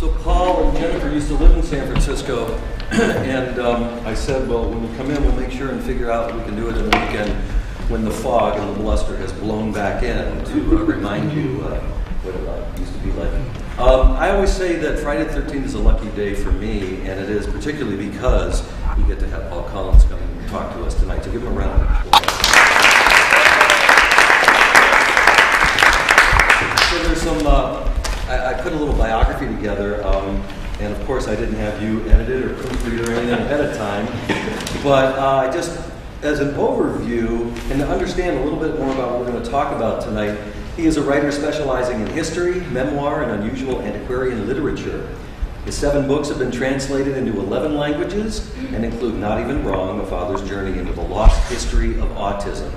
So Paul and Jennifer used to live in San Francisco, and I said, well, when you come in, we'll make sure and figure out we can do it in the weekend when the fog and the bluster has blown back in to remind you what it used to be like. I always say that Friday the 13th is a lucky day for me, and it is particularly because we get to have Paul Collins come and talk to us tonight. So give him a round of applause. So there's some, I put a little biography together, and of course I didn't have you edited or proofread or anything ahead of time, but just as an overview and to understand a little bit more about what we're going to talk about tonight, he is a writer specializing in history, memoir, and unusual antiquarian literature. His 7 books have been translated into 11 languages and include Not Even Wrong, A Father's Journey into the Lost History of Autism,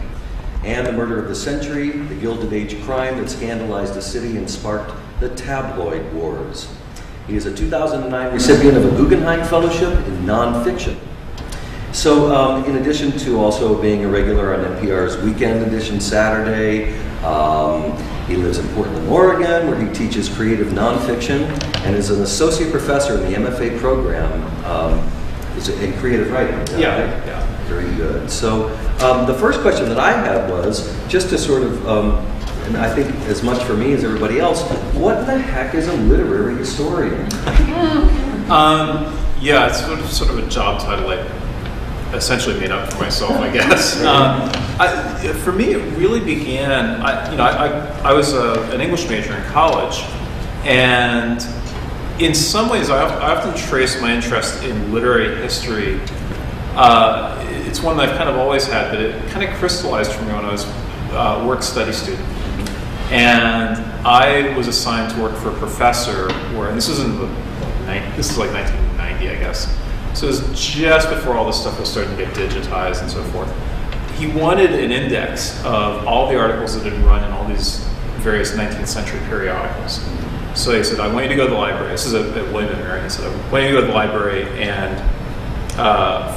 and The Murder of the Century, the Gilded Age crime that scandalized the city and sparked the tabloid wars. He is a 2009 recipient of a Guggenheim Fellowship in Nonfiction. So in addition to also being a regular on NPR's Weekend Edition Saturday, he lives in Portland, Oregon, where he teaches creative nonfiction and is an associate professor in the MFA program in creative writing. Yeah. Very good. So the first question that I had was just to sort of, and I think as much for me as everybody else, what the heck is a literary historian? Yeah, it's sort of a job title I essentially made up for myself, I guess. For me, it really began. I was an English major in college, and in some ways, I often trace my interest in literary history. It's one that I've kind of always had, but it kind of crystallized for me when I was a work-study student. And I was assigned to work for a professor and this is like 1990, I guess. So it was just before all this stuff was starting to get digitized and so forth. He wanted an index of all the articles that had run in all these various 19th century periodicals. So he said, I want you to go to the library. This is at William & Mary. He said, I want you to go to the library and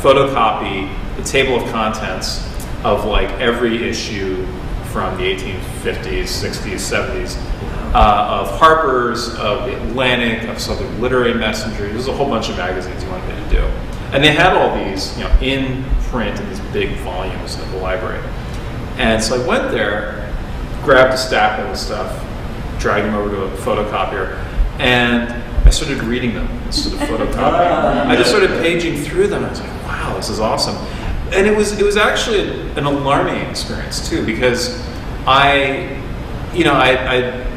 photocopy the table of contents of like every issue from the 1850s, 60s, 70s, of Harper's, of The Atlantic, of Southern Literary Messenger. There's a whole bunch of magazines he wanted me to do. And they had all these, in print in these big volumes at the library. And so I went there, grabbed a stack of the stuff, dragged them over to a photocopier, and I started reading them instead of photocopying. I just started paging through them. I was like, wow, this is awesome. And it was actually an alarming experience too, because I'd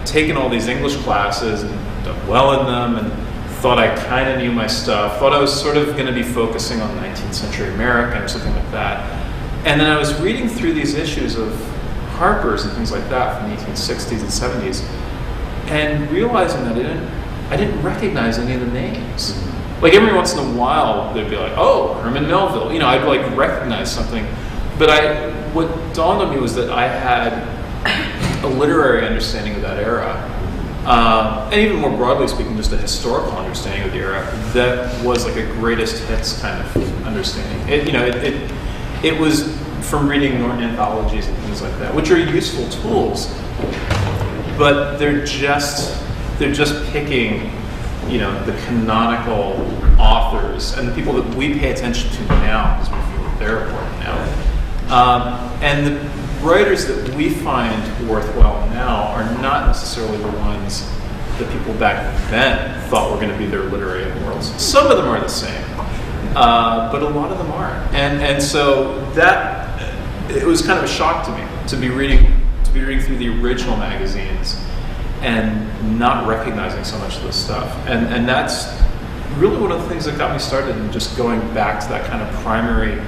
taken all these English classes and done well in them and thought I kind of knew my stuff, thought I was sort of going to be focusing on 19th century American or something like that. And then I was reading through these issues of Harper's and things like that from the 1860s and 70s and realizing that I didn't recognize any of the names. Like every once in a while, they'd be like, oh, Herman Melville. I'd like recognize something. But what dawned on me was that I had a literary understanding of that era. And even more broadly speaking, just a historical understanding of the era that was like a greatest hits kind of understanding. It was from reading Norton anthologies and things like that, which are useful tools, but they're just picking the canonical authors and the people that we pay attention to now because we feel that they're important now. And the writers that we find worthwhile now are not necessarily the ones that people back then thought were going to be their literary immortals. Some of them are the same, but a lot of them aren't. And so it was kind of a shock to me to be reading through the original magazines and not recognizing so much of this stuff. And that's really one of the things that got me started in just going back to that kind of primary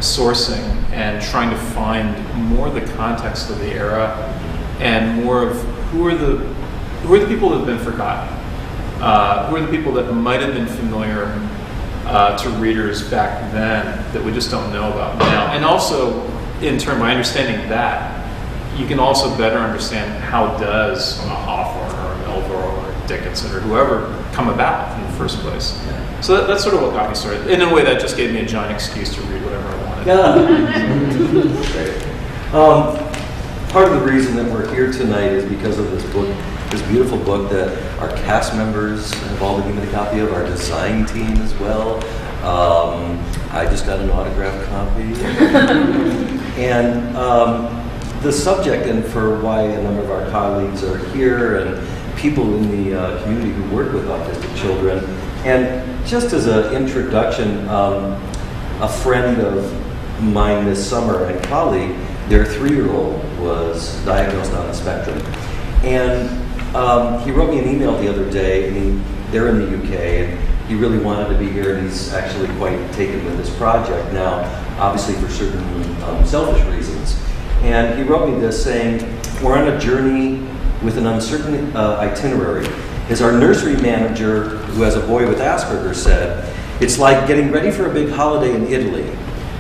sourcing and trying to find more of the context of the era and more of who are the people that have been forgotten, who are the people that might have been familiar to readers back then that we just don't know about now. And also, in turn, by understanding that, you can also better understand how does Hawthorne or Melville or Dickinson or whoever come about in the first place. So that's sort of what got me started. In a way, that just gave me a giant excuse to read whatever I wanted. Great. Part of the reason that we're here tonight is because of this book this beautiful book that our cast members have all been given a copy of, our design team as well. I just got an autographed copy. And the subject, and for why a number of our colleagues are here, and people in the community who work with autistic children. And just as an introduction, a friend of mine this summer and colleague, their 3-year-old was diagnosed on the spectrum. And he wrote me an email the other day, and they're in the UK, and he really wanted to be here, and he's actually quite taken with this project now, obviously for certain selfish reasons. And he wrote me this saying, we're on a journey with an uncertain itinerary. As our nursery manager, who has a boy with Asperger's, said, it's like getting ready for a big holiday in Italy.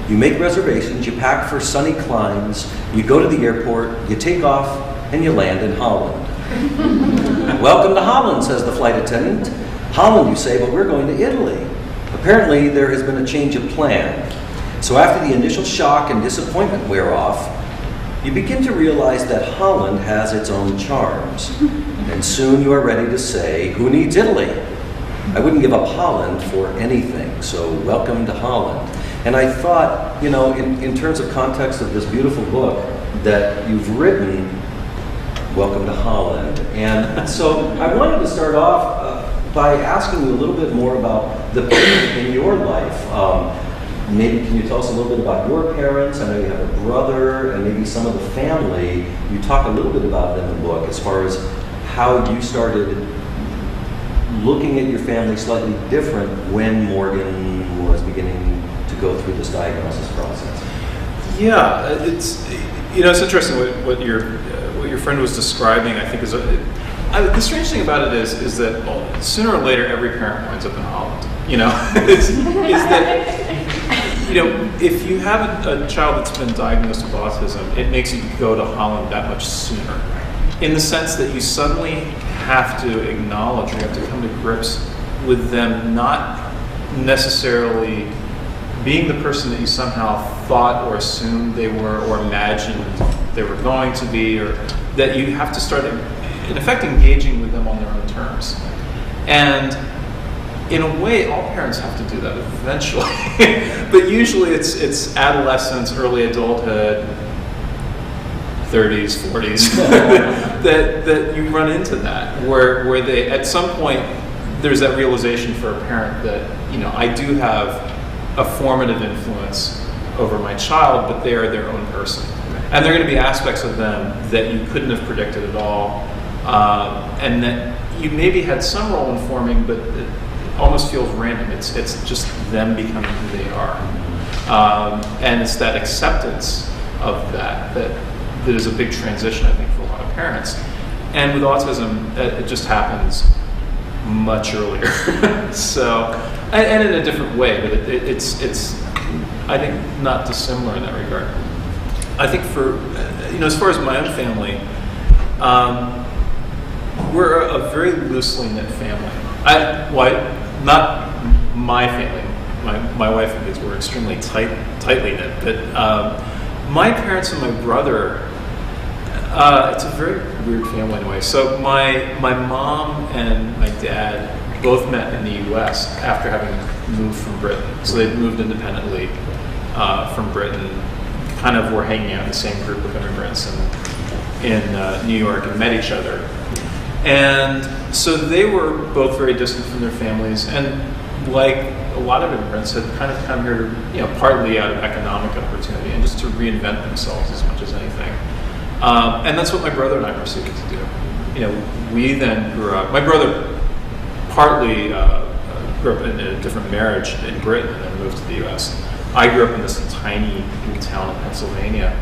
You make reservations, you pack for sunny climes, you go to the airport, you take off, and you land in Holland. Welcome to Holland, says the flight attendant. Holland, you say, but we're going to Italy. Apparently, there has been a change of plan. So after the initial shock and disappointment wear off, you begin to realize that Holland has its own charms. And soon you are ready to say, who needs Italy? I wouldn't give up Holland for anything, so welcome to Holland. And I thought, in terms of context of this beautiful book that you've written, welcome to Holland. And so I wanted to start off by asking you a little bit more about the people in your life. Maybe can you tell us a little bit about your parents? I know you have a brother, and maybe some of the family. You talk a little bit about it in the book as far as how you started looking at your family slightly different when Morgan was beginning to go through this diagnosis process. Yeah, it's interesting what your friend was describing. I think is the strange thing about it is that sooner or later every parent winds up in Holland. Is that. If you have a child that's been diagnosed with autism, it makes you go to Holland that much sooner. In the sense that you suddenly have to acknowledge, or you have to come to grips with them not necessarily being the person that you somehow thought or assumed they were, or imagined they were going to be, or that you have to start, in effect, engaging with them on their own terms. And in a way, all parents have to do that eventually. But usually it's adolescence, early adulthood, 30s, 40s, that you run into that, where they, at some point, there's that realization for a parent that, I do have a formative influence over my child, but they are their own person. And there are going to be aspects of them that you couldn't have predicted at all, and that you maybe had some role in forming, but it almost feels random. It's just them becoming who they are. And it's that acceptance of that is a big transition, I think, for a lot of parents. And with autism, it just happens much earlier. So, and in a different way, but it's I think, not dissimilar in that regard. I think for, as far as my own family, we're a very loosely knit family. Not my family. My wife and kids were extremely tightly knit. But my parents and my brother, it's a very weird family in a way. So my mom and my dad both met in the U.S. after having moved from Britain. So they'd moved independently from Britain, kind of were hanging out in the same group of immigrants in New York and met each other. And so they were both very distant from their families, and like a lot of immigrants had kind of come here to, partly out of economic opportunity and just to reinvent themselves as much as anything. And that's what my brother and I proceeded to do. We then grew up, my brother partly grew up in a different marriage in Britain and then moved to the US. I grew up in this tiny little town in Pennsylvania,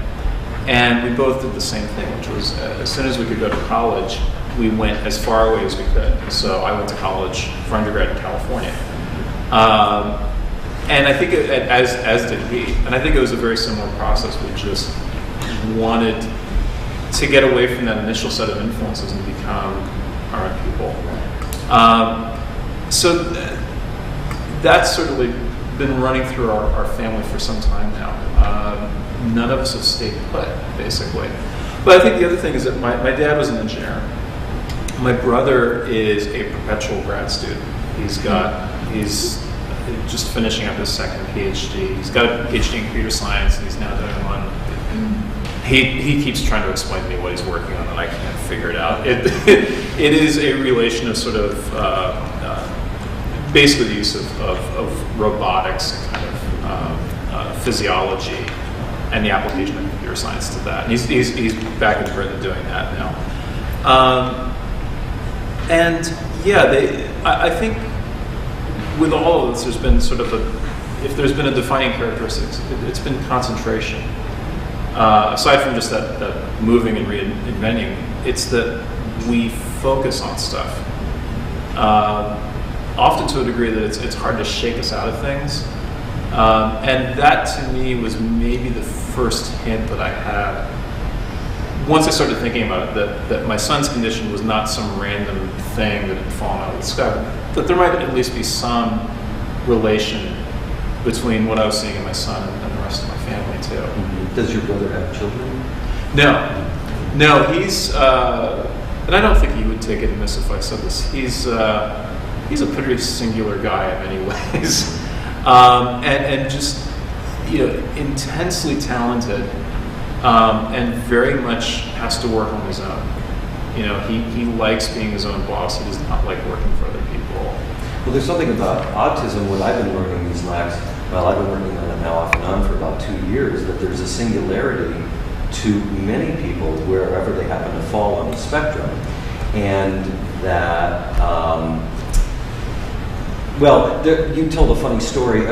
and we both did the same thing, which was as soon as we could go to college, we went as far away as we could. So I went to college for undergrad in California. And I think, as did he, and I think it was a very similar process. We just wanted to get away from that initial set of influences and become our own people. So that's certainly been running through our family for some time now. None of us have stayed put, basically. But I think the other thing is that my dad was an engineer. My brother is a perpetual grad student. He's just finishing up his second PhD. He's got a PhD in computer science, and he's now doing one. He keeps trying to explain to me what he's working on, and I can't figure it out. It is a relation of sort of basically the use of robotics and kind of physiology and the application of computer science to that. And he's back in Britain doing that now. And yeah, I think with all of this, there's been sort of if there's been a defining characteristic, it's been concentration. Aside from just that moving and reinventing, it's that we focus on stuff. Often to a degree that it's hard to shake us out of things. And that to me was maybe the first hint that I had once I started thinking about it, that my son's condition was not some random thing that had fallen out of the sky, but that there might at least be some relation between what I was seeing in my son and the rest of my family too. Mm-hmm. Does your brother have children? No, he's, and I don't think he would take it amiss if I said this, he's a pretty singular guy in many ways. And just, intensely talented, and very much has to work on his own. He likes being his own boss. He does not like working for other people. Well, there's something about autism, what I've been learning these last, I've been working on it now off and on for about 2 years, that there's a singularity to many people wherever they happen to fall on the spectrum. And that, you told a funny story.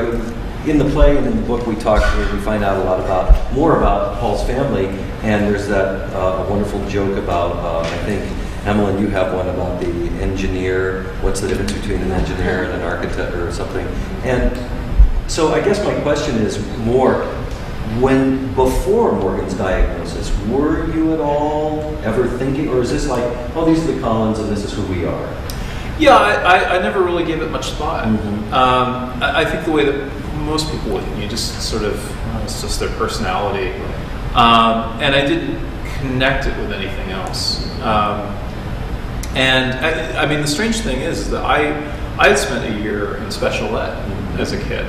In the play and in the book we find out more about Paul's family, and there's that wonderful joke about, I think, Emmeline, you have one about the engineer. What's the difference between an engineer and an architect or something? And so I guess my question is more, before Morgan's diagnosis, were you at all ever thinking, or is this like, oh, these are the Collins and this is who we are? Yeah, I never really gave it much thought. Mm-hmm. I think the way that most people would, you just sort of, it's just their personality. And I didn't connect it with anything else. And I mean, the strange thing is that I had spent a year in special ed as a kid.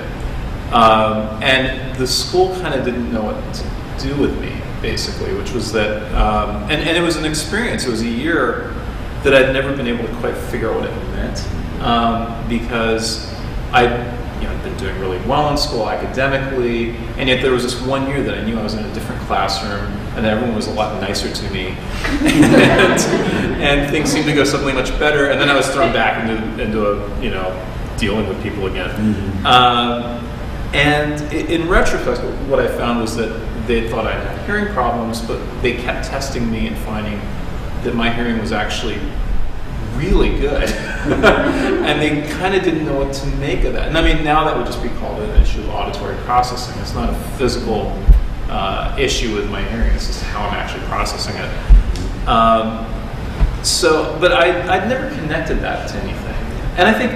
And the school kind of didn't know what to do with me, basically, which was that, and it was an experience. It was a year that I'd never been able to quite figure out what it meant, because I'd been doing really well in school academically, and yet there was this 1 year that I knew I was in a different classroom, and that everyone was a lot nicer to me, and things seemed to go suddenly much better, and then I was thrown back into dealing with people again. Mm-hmm. And in retrospect, what I found was that they thought I had hearing problems, but they kept testing me and finding that my hearing was actually really good. And they kind of didn't know what to make of that. And I mean, now that would just be called an issue of auditory processing. It's not a physical issue with my hearing. It's just how I'm actually processing it. But I'd never connected that to anything. And I think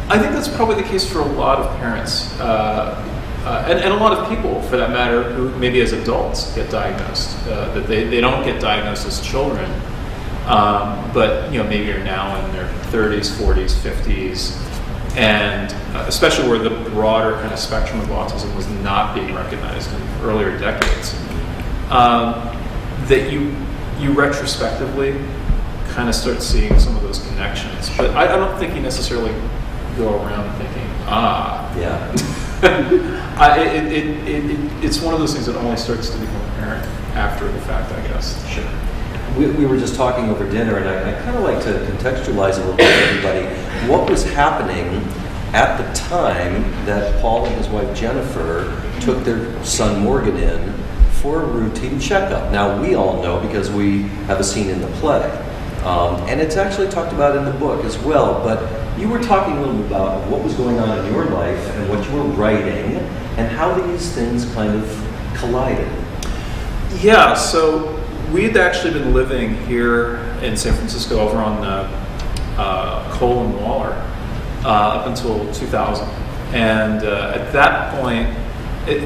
that's probably the case for a lot of parents, and a lot of people, for that matter, who maybe as adults get diagnosed. That they don't get diagnosed as children, but maybe are now in their 30s, 40s, 50s, and especially where the broader kind of spectrum of autism was not being recognized in earlier decades. That you retrospectively kind of start seeing some of those connections, but I don't think you necessarily go around thinking, yeah. It's one of those things that only starts to become apparent after the fact, I guess. Sure. We were just talking over dinner, and I kind of like to contextualize a little bit for everybody what was happening at the time that Paul and his wife Jennifer took their son Morgan in for a routine checkup. Now, we all know because we have a scene in the play, and it's actually talked about in the book as well, but you were talking a little bit about what was going on in your life and what you were writing and how these things kind of collided. Yeah, so we had actually been living here in San Francisco over on Cole and Waller up until 2000. And at that point,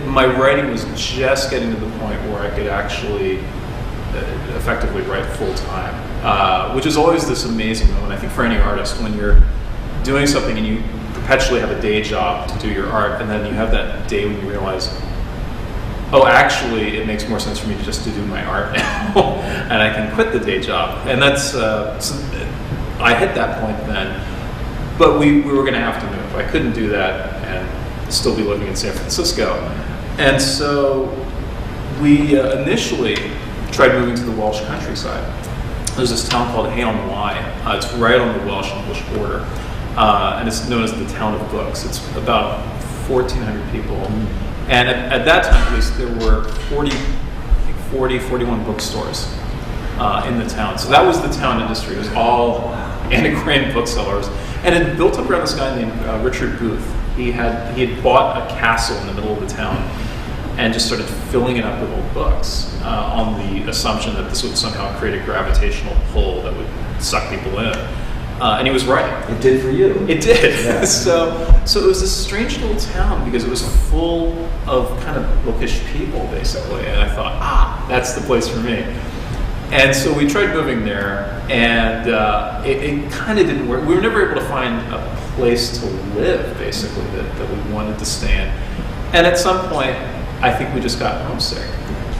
my writing was just getting to the point where I could actually effectively write full time, which is always this amazing moment. I think for any artist, when you're doing something and you perpetually have a day job to do your art, and then you have that day when you realize, oh, actually, it makes more sense for me just to do my art now, and I can quit the day job. And that's, I hit that point then, but we were going to have to move. I couldn't do that and still be living in San Francisco. And so we initially tried moving to the Welsh countryside. There's this town called Hay on Wye. It's right on the Welsh-English border, and it's known as the town of books. It's about 1,400 people. And at that time, at least, there were 41 bookstores in the town. So that was the town industry. It was all antiquarian booksellers. And it built up around this guy named Richard Booth. He had bought a castle in the middle of the town and just started filling it up with old books on the assumption that this would somehow create a gravitational pull that would suck people in. And he was right. It did for you. It did. Yeah. So it was this strange little town because it was full of kind of bookish people, basically. And I thought, that's the place for me. And so we tried moving there, and it kind of didn't work. We were never able to find a place to live, basically, that we wanted to stay in. And at some point, I think we just got homesick.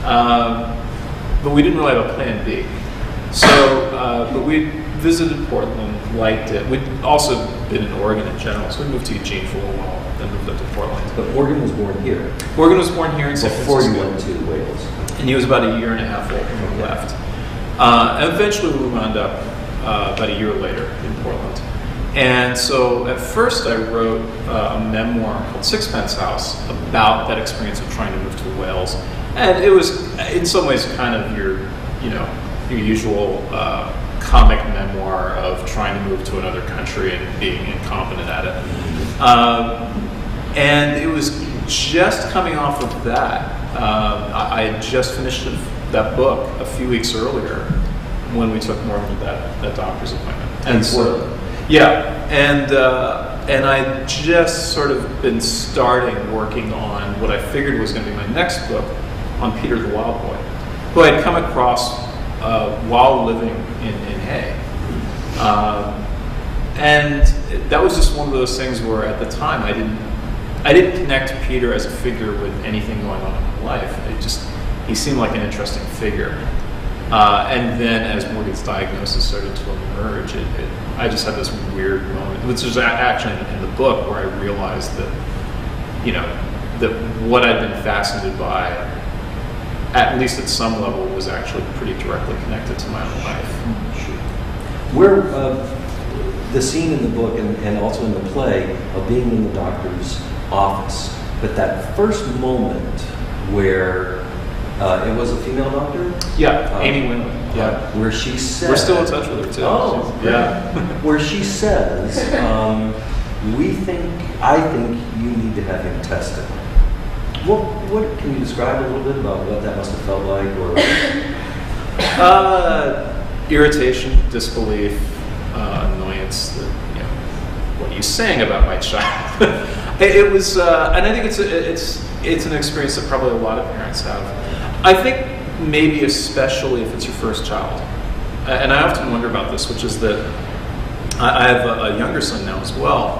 But we didn't really have a plan B. So, but we visited Portland, liked it. We'd also been in Oregon in general, so we moved to Eugene for a little while, then moved up to Portland. But Oregon was born here. Oregon was born here in San Before Francisco. you went to Wales. And he was about a year and a half old when we left. And eventually we wound up about a year later in Portland. And so at first I wrote a memoir called Sixpence House about that experience of trying to move to Wales. And it was in some ways kind of your usual comic memoir of trying to move to another country and being incompetent at it. And it was just coming off of that. I had just finished that book a few weeks earlier when we took Morgan to that doctor's appointment. And so, yeah, and I just sort of been starting working on what I figured was going to be my next book on Peter the Wild Boy, who I had come across while living in Hay. And that was just one of those things where at the time I didn't connect Peter as a figure with anything going on in my life. He seemed like an interesting figure. And then as Morgan's diagnosis started to emerge, I just had this weird moment, which was actually in the book where I realized that, that what I'd been fascinated by, at least at some level, was actually pretty directly connected to my own life. Where the scene in the book and also in the play of being in the doctor's office, but that first moment where it was a female doctor? Yeah, Amy Winland. Yeah. Where she said... We're still in touch with her, too. Oh, yeah. Where she says, I think you need to have him tested. What can you describe a little bit about what that must have felt like? Or irritation, disbelief, annoyance. What are you saying about my child? It was, and I think it's an experience that probably a lot of parents have. I think maybe especially if it's your first child. And I often wonder about this, which is that I have a younger son now as well.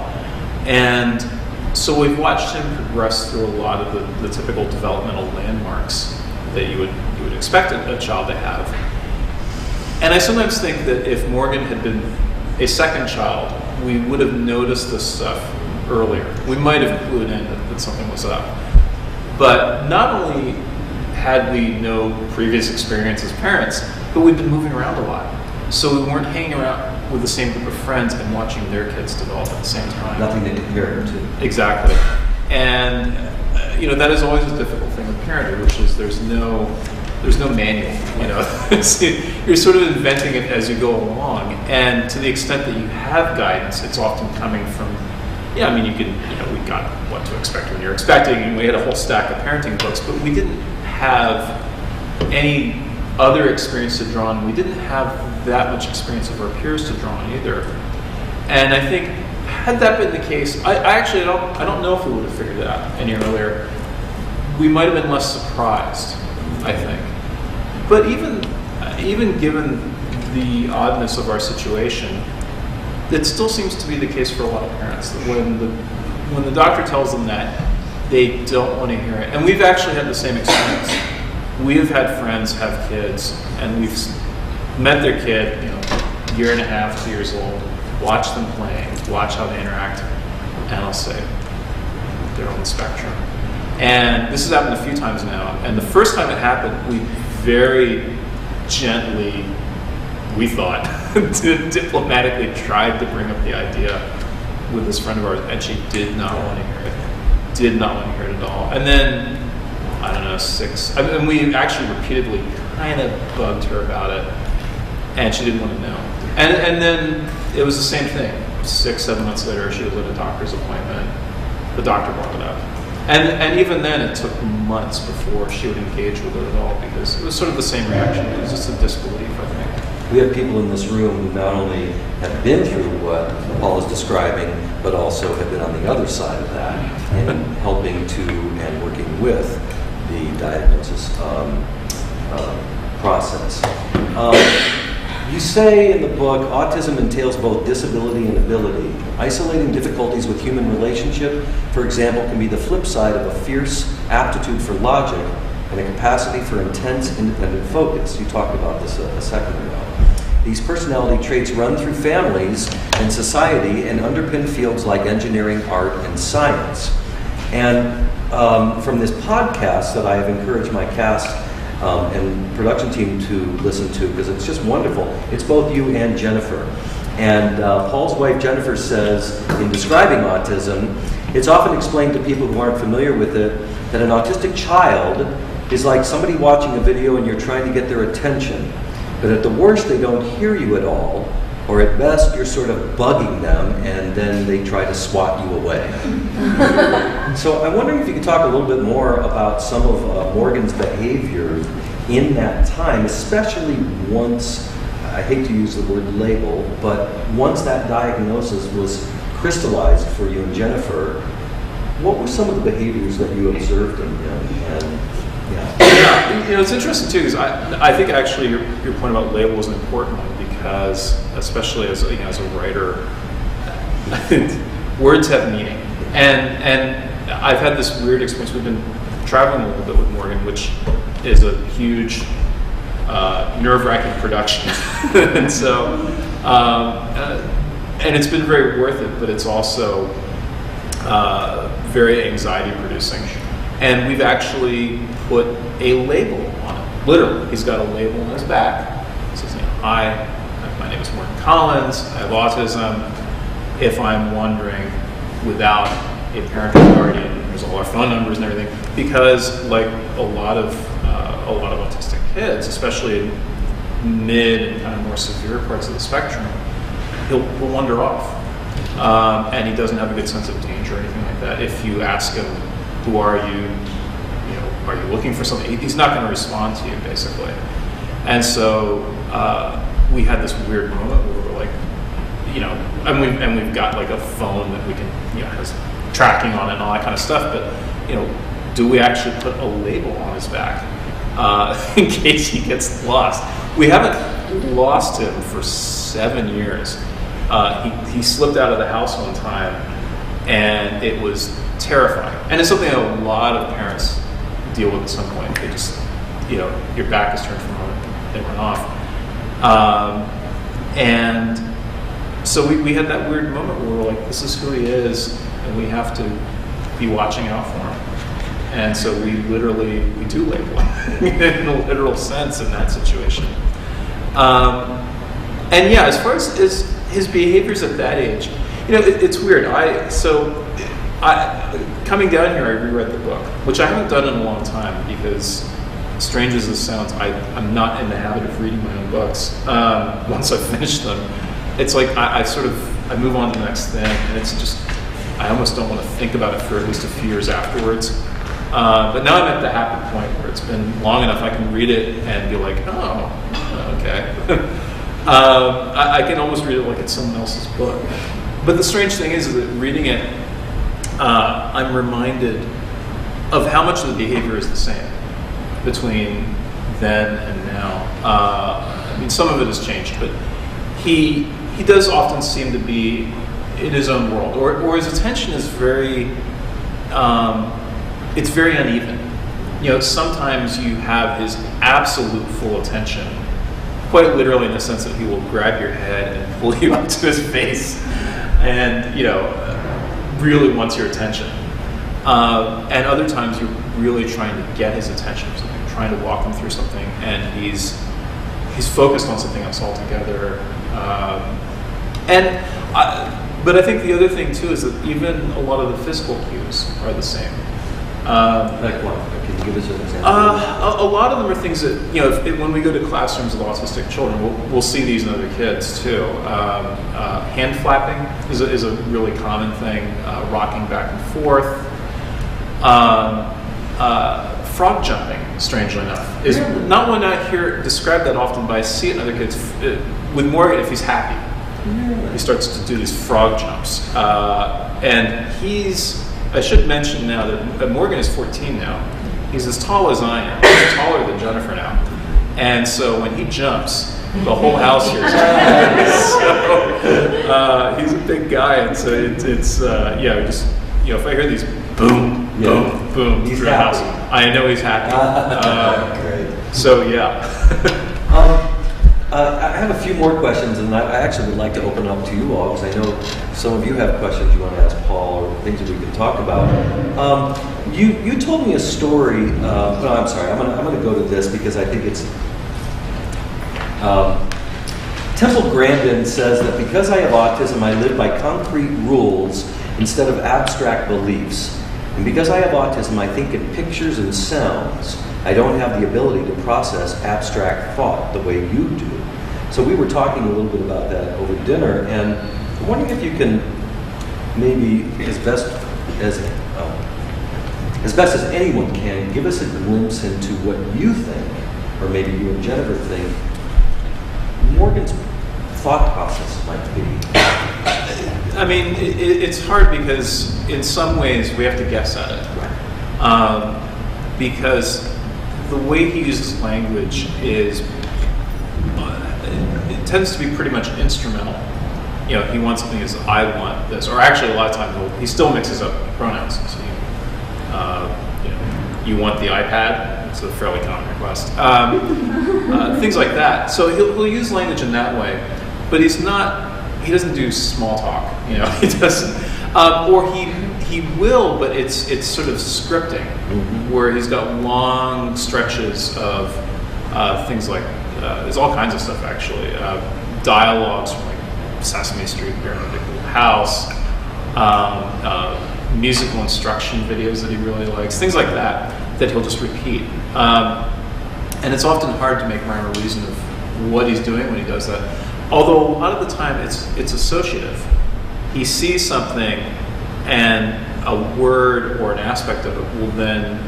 And so we've watched him progress through a lot of the typical developmental landmarks that you would expect a child to have. And I sometimes think that if Morgan had been a second child, we would have noticed this stuff earlier. We might have clued in that something was up. But not only had we no previous experience as parents, but we'd been moving around a lot. So we weren't hanging around with the same group of friends and watching their kids develop at the same time. Nothing to compare them to. Exactly. And that is always a difficult thing with parenting, which is there's no manual. You're sort of inventing it as you go along. And to the extent that you have guidance, it's often coming from we got What to Expect When You're Expecting, and we had a whole stack of parenting books, but we didn't have any other experience to draw on. We didn't have that much experience of our peers to draw on either. And I think, had that been the case, I don't know if we would have figured it out any earlier. We might have been less surprised, I think. But even even given the oddness of our situation, it still seems to be the case for a lot of parents. That when the doctor tells them that, they don't want to hear it. And we've actually had the same experience. We've had friends have kids, and we've met their kid, year and a half, 2 years old, watch them playing, watch how they interact, and I'll say, they're on the spectrum. And this has happened a few times now. And the first time it happened, we very gently, we thought, diplomatically tried to bring up the idea with this friend of ours, and she did not want to hear it. Did not want to hear it at all. And then, I don't know, and we actually repeatedly kind of bugged her about it, and she didn't want to know. And then it was the same thing. 6-7 months later, she was at a doctor's appointment. The doctor brought it up. And even then, it took months before she would engage with it at all, because it was sort of the same reaction. It was just a disbelief, I think. We have people in this room who not only have been through what Paul is describing, but also have been on the other side of that and helping to and working with the diagnosis process. You say in the book, autism entails both disability and ability. Isolating difficulties with human relationship, for example, can be the flip side of a fierce aptitude for logic and a capacity for intense independent focus. You talked about this a second ago. These personality traits run through families and society and underpin fields like engineering, art, and science. And from this podcast that I have encouraged my cast and production team to listen to, because it's just wonderful. It's both you and Jennifer. And Paul's wife, Jennifer, says, in describing autism, it's often explained to people who aren't familiar with it that an autistic child is like somebody watching a video and you're trying to get their attention. But at the worst, they don't hear you at all, or at best, you're sort of bugging them, and then they try to swat you away. So I'm wondering if you could talk a little bit more about some of Morgan's behavior in that time, especially once, I hate to use the word label, but once that diagnosis was crystallized for you and Jennifer, what were some of the behaviors that you observed in him? Yeah, it's interesting too, because I think actually your point about label is an important one, because especially as a writer, words have meaning. And I've had this weird experience. We've been traveling a little bit with Morgan, which is a huge nerve-wracking production. And so, and it's been very worth it, but it's also very anxiety-producing. And we've actually put a label on it. Literally, he's got a label on his back. It says, hi, my name is Morgan Collins, I have autism. If I'm wondering, without a parent or guardian, there's all our phone numbers and everything, because like a lot of autistic kids, especially in mid and kind of more severe parts of the spectrum, he'll wander off. And he doesn't have a good sense of danger or anything like that. If you ask him, who are you? Are you looking for something? He's not going to respond to you, basically. And so we had this weird moment where we're like, and we've got like a phone that we can, has tracking on it and all that kind of stuff. But do we actually put a label on his back in case he gets lost? We haven't lost him for 7 years. He slipped out of the house one time, and it was terrifying. And it's something that a lot of parents deal with at some point. They just, your back is turned from him, they run off. And so we had that weird moment where we're like, this is who he is, and we have to be watching out for him. And so we do label him in a literal sense in that situation. And yeah, as far as his behaviors at that age, it's weird. Coming down here, I reread the book, which I haven't done in a long time because, strange as this sounds, I'm not in the habit of reading my own books. Once I've finished them, it's like I move on to the next thing, and it's just, I almost don't want to think about it for at least a few years afterwards. But now I'm at the happy point where it's been long enough I can read it and be like, oh, okay. I can almost read it like it's someone else's book. But the strange thing is that reading it, I'm reminded of how much of the behavior is the same between then and now. mean, some of it has changed, but he does often seem to be in his own world, or his attention is very, it's very uneven. Sometimes you have his absolute full attention, quite literally in the sense that he will grab your head and pull you up to his face, and really wants your attention. And other times you're really trying to get his attention, so you're trying to walk him through something, and he's focused on something else altogether. But I think the other thing too is that even a lot of the physical cues are the same. Like what? Can you give us an example? A lot of them are things that, when we go to classrooms with autistic children, we'll see these in other kids too. Hand flapping is a really common thing, rocking back and forth. Frog jumping, strangely enough, is not one I hear described that often, but I see it in other kids. With Morgan, if he's happy, he starts to do these frog jumps. And I should mention now that Morgan is 14 now. He's as tall as I am. He's taller than Jennifer now. And so when he jumps, the whole house hears him. So he's a big guy, and so it's if I hear these boom, boom, boom He's through the happy. house, I know he's happy. Great. So yeah. I have a few more questions, and I actually would like to open up to you all, because I know some of you have questions you want to ask Paul, or things that we can talk about. You told me a story. No, I'm sorry. I'm gonna go to this because I think it's. Temple Grandin says that because I have autism, I live by concrete rules instead of abstract beliefs. And because I have autism, I think in pictures and sounds. I don't have the ability to process abstract thought the way you do. So we were talking a little bit about that over dinner, and I'm wondering if you can maybe, as best as anyone can, give us a glimpse into what you think, or maybe you and Jennifer think, Morgan's thought process might be. I mean, it's hard because in some ways we have to guess at it. Right. Because the way he uses language it tends to be pretty much instrumental. He wants something as I want this, or actually a lot of times he still mixes up pronouns. So you want the iPad. It's a fairly common request. Things like that. So he'll use language in that way, but he doesn't do small talk. He doesn't, or he will, but it's sort of scripting, where he's got long stretches of things like there's all kinds of stuff actually, dialogues from like Sesame Street, Bear in a Big Little House, musical instruction videos that he really likes, things like that he'll just repeat. And it's often hard to make rhyme or reason of what he's doing when he does that. Although a lot of the time it's associative. He sees something and a word or an aspect of it will then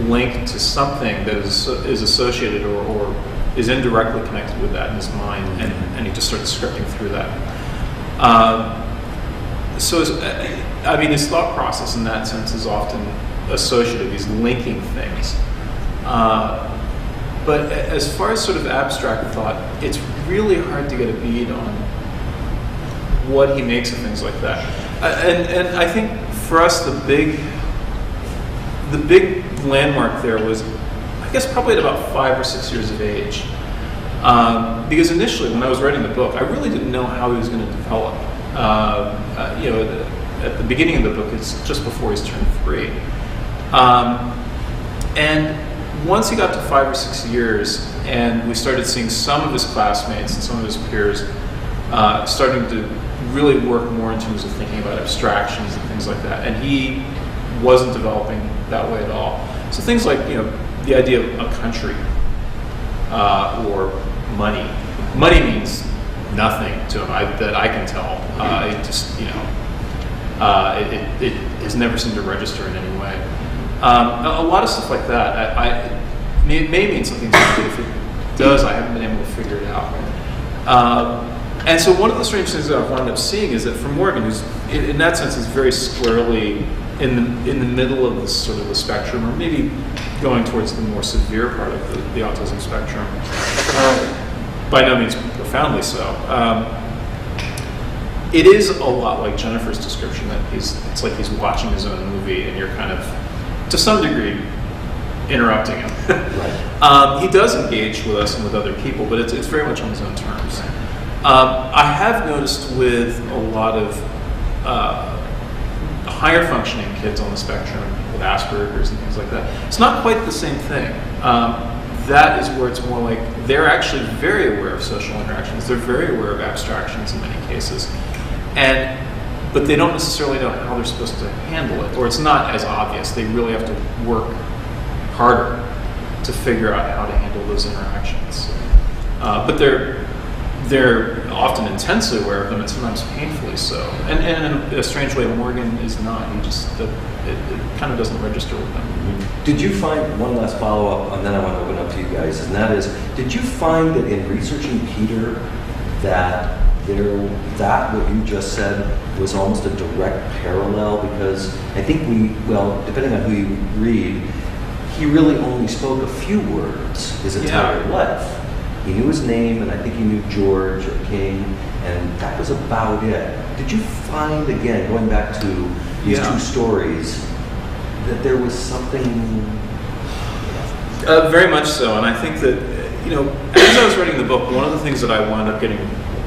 link to something that is associated or is indirectly connected with that in his mind, and he just starts scripting through that. His thought process in that sense is often associative. He's linking things. But as far as sort of abstract thought, it's really hard to get a bead on what he makes of things like that. And I think for us, the big landmark there was, I guess, probably at about 5 or 6 years of age. Because initially, when I was writing the book, I really didn't know how he was going to develop. At the beginning of the book, it's just before he's turned 3. And once he got to 5 or 6 years, and we started seeing some of his classmates and some of his peers starting to really work more in terms of thinking about abstractions and things like that, and he wasn't developing that way at all. So things like, the idea of a country or money. Money means nothing to him that I can tell. It just, it has never seemed to register in any way. A lot of stuff like that. It may mean something to me. If it does, I haven't been able to figure it out. And so one of the strange things that I've wound up seeing is that for Morgan, who's in that sense is very squarely in the middle of this sort of the spectrum, or maybe going towards the more severe part of the autism spectrum, by no means profoundly so. It is a lot like Jennifer's description that it's like he's watching his own movie and you're kind of, to some degree, interrupting him. Right. He does engage with us and with other people, but it's very much on his own terms. I have noticed with a lot of higher functioning kids on the spectrum with Asperger's and things like that, it's not quite the same thing. That is where it's more like they're actually very aware of social interactions. They're very aware of abstractions in many cases. But they don't necessarily know how they're supposed to handle it, or it's not as obvious. They really have to work harder to figure out how to handle those interactions. But they're often intensely aware of them, and sometimes painfully so. And in a strange way, Morgan is not. It kind of doesn't register with them. Did you find, one last follow-up, and then I want to open up to you guys, and that is, did you find that in researching Peter that what you just said was almost a direct parallel? Because I think depending on who you read, he really only spoke a few words his entire life. He knew his name, and I think he knew George or King, and that was about it. Did you find, again, going back to these two stories, that there was something? Very much so, and I think that, as I was writing the book, one of the things that I wound up getting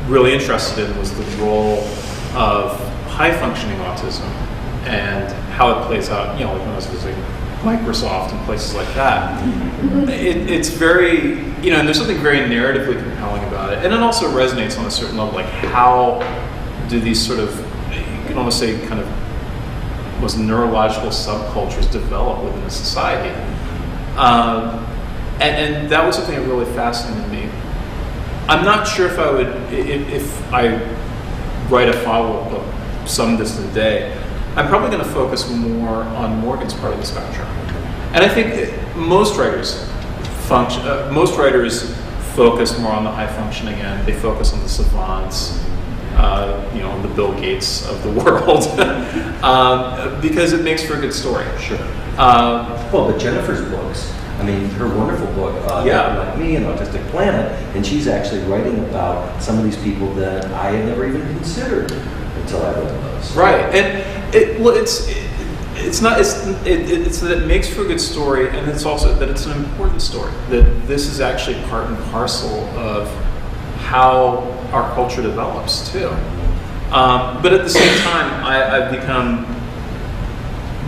really interested in was the role of high-functioning autism and how it plays out, like when I was visiting Microsoft and places like that. It's very, and there's something very narratively compelling about it. And it also resonates on a certain level, like how do these sort of, you can almost say kind of almost neurological subcultures develop within a society. And that was something that really fascinated me. I'm not sure if I would, if I write a follow-up book some distant day, I'm probably going to focus more on Morgan's part of the spectrum. And I think most writers focus more on the high-functioning end. They focus on the savants, on the Bill Gates of the world, because it makes for a good story. Sure. But Jennifer's books, her wonderful book, Like Me, An Autistic Planet, and she's actually writing about some of these people that I had never even considered until I read those. Right, and it's that it makes for a good story, and it's also that it's an important story. That this is actually part and parcel of how our culture develops too. But at the same time, I've become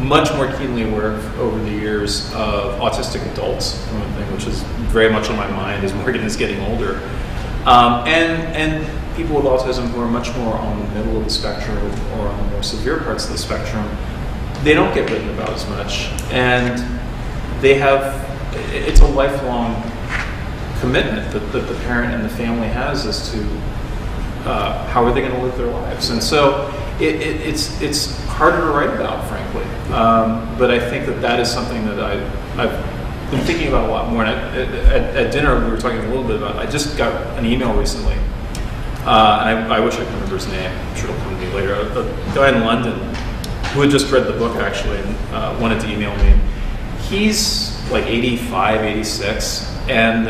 much more keenly aware of, over the years, of autistic adults, one thing which is very much on my mind as Morgan is getting older, and people with autism who are much more on the middle of the spectrum or on the more severe parts of the spectrum. They don't get written about as much, and it's a lifelong commitment that the parent and the family has as to how are they going to live their lives. And so it's harder to write about, frankly. But I think that is something that I've been thinking about a lot more. And at dinner, we were talking a little bit about, I just got an email recently, and I wish I could remember his name. I'm sure it'll come to me later. A guy in London who had just read the book, actually, and wanted to email me. He's like 85, 86, and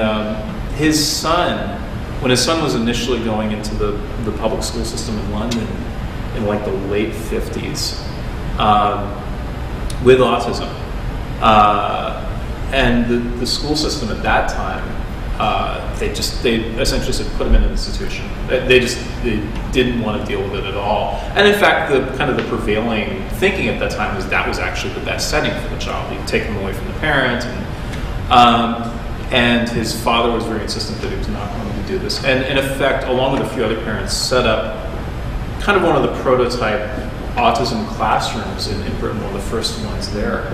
his son, when his son was initially going into the public school system in London in like the late 50s, with autism, and the school system at that time, they essentially said put him in an institution. They didn't want to deal with it at all. And in fact, the prevailing thinking at that time was that was actually the best setting for the child. You take him away from the parent, and his father was very insistent that he was not going to do this. And in effect, along with a few other parents, set up kind of one of the prototype autism classrooms in Britain, one of the first ones there.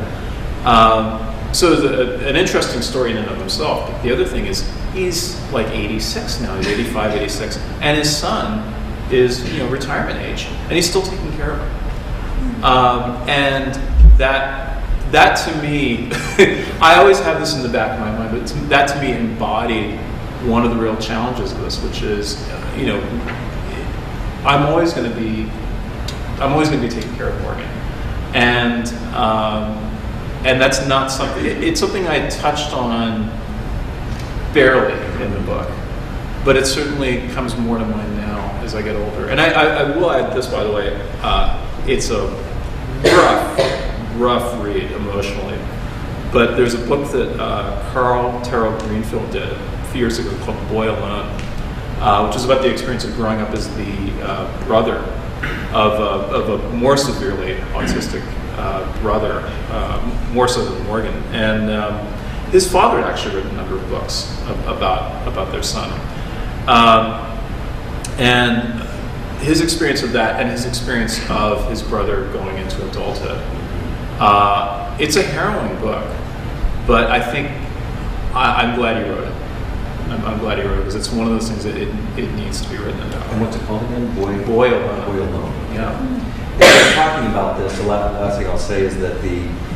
So it's an interesting story in and of himself. But the other thing is, he's like 86 now. He's 85, 86, and his son is retirement age, and he's still taking care of him. And that to me, I always have this in the back of my mind, but that to me embodied one of the real challenges of this, which is, I'm always going to be taking care of Morgan, and that's not something. It's something I touched on barely in the book, but it certainly comes more to mind now as I get older. And I will add this, by the way, it's a rough read emotionally, but there's a book that Carl Terrell Greenfield did a few years ago called Boy Alone, which is about the experience of growing up as the brother of a more severely autistic brother, more so than Morgan. And his father had actually written a number of books about their son. And his experience of that and his experience of his brother going into adulthood. It's a harrowing book, but I think I'm glad he wrote it. I'm glad he wrote it because it's one of those things that it needs to be written about. And what's it called again? Boy Alone. Boy Alone. Yeah. And talking about this, the last thing I'll say is that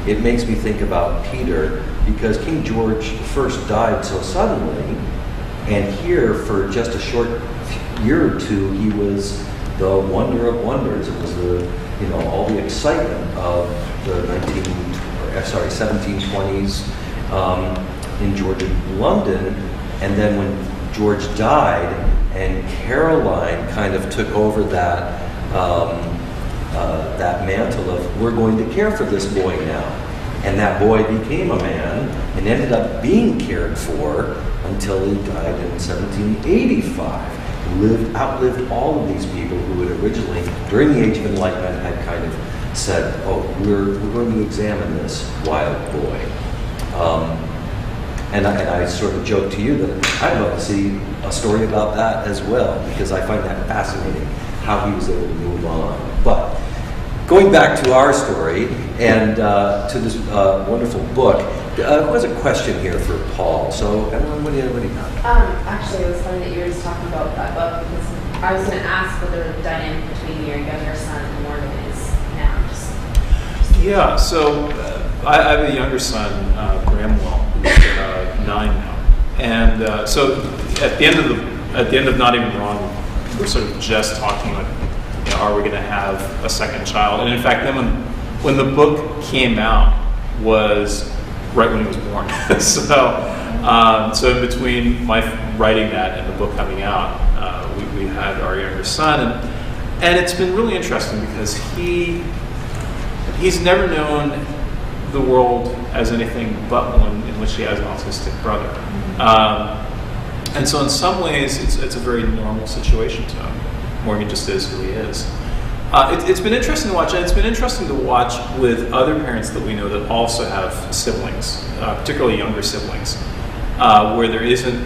it makes me think about Peter, because King George I died so suddenly, and here for just a short year or two, he was the wonder of wonders. It was all the excitement of the 1720s in Georgian London, and then when George died, and Caroline kind of took over that mantle of, we're going to care for this boy now. And that boy became a man and ended up being cared for until he died in 1785. Outlived all of these people who had originally, during the Age of Enlightenment, had kind of said, oh, we're going to examine this wild boy. And I sort of joked to you that I'd love to see a story about that as well, because I find that fascinating, how he was able to move on. But going back to our story and to this wonderful book, who has a question here for Paul? So, Emily, what do you got? Actually, it was funny that you were just talking about that book, because I was going to ask what the dynamic between your younger son and Morgan is now. Yeah, so I have a younger son, Bramwell, who's 9 now, and so at the end of Not Even Wrong, we're sort of just talking like, are we going to have a second child? And in fact, then when the book came out was right when he was born. So in between my writing that and the book coming out, we had our younger son, and it's been really interesting because he's never known the world as anything but one in which he has an autistic brother. And so in some ways, it's a very normal situation to him. Morgan just is who he is. It's been interesting to watch, and it's been interesting to watch with other parents that we know that also have siblings, particularly younger siblings, where there isn't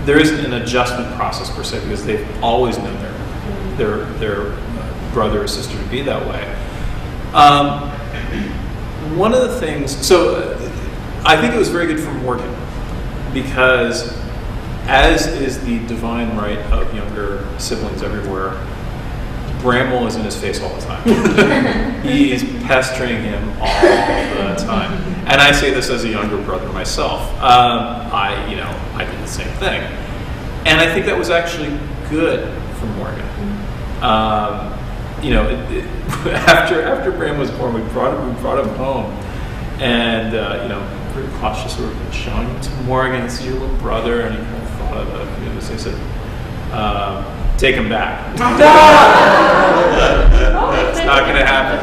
an adjustment process per se, because they've always known their brother or sister to be that way. One of the things, so I think it was very good for Morgan, because as is the divine right of younger siblings everywhere, Bramwell is in his face all the time. He's pestering him all the time. And I say this as a younger brother myself. I did the same thing. And I think that was actually good for Morgan. After Bram was born, we brought him home, and very cautious, we were showing him to Morgan. It's your little brother, and he kind of thought of it. They said, "Take him back." It's not going to happen.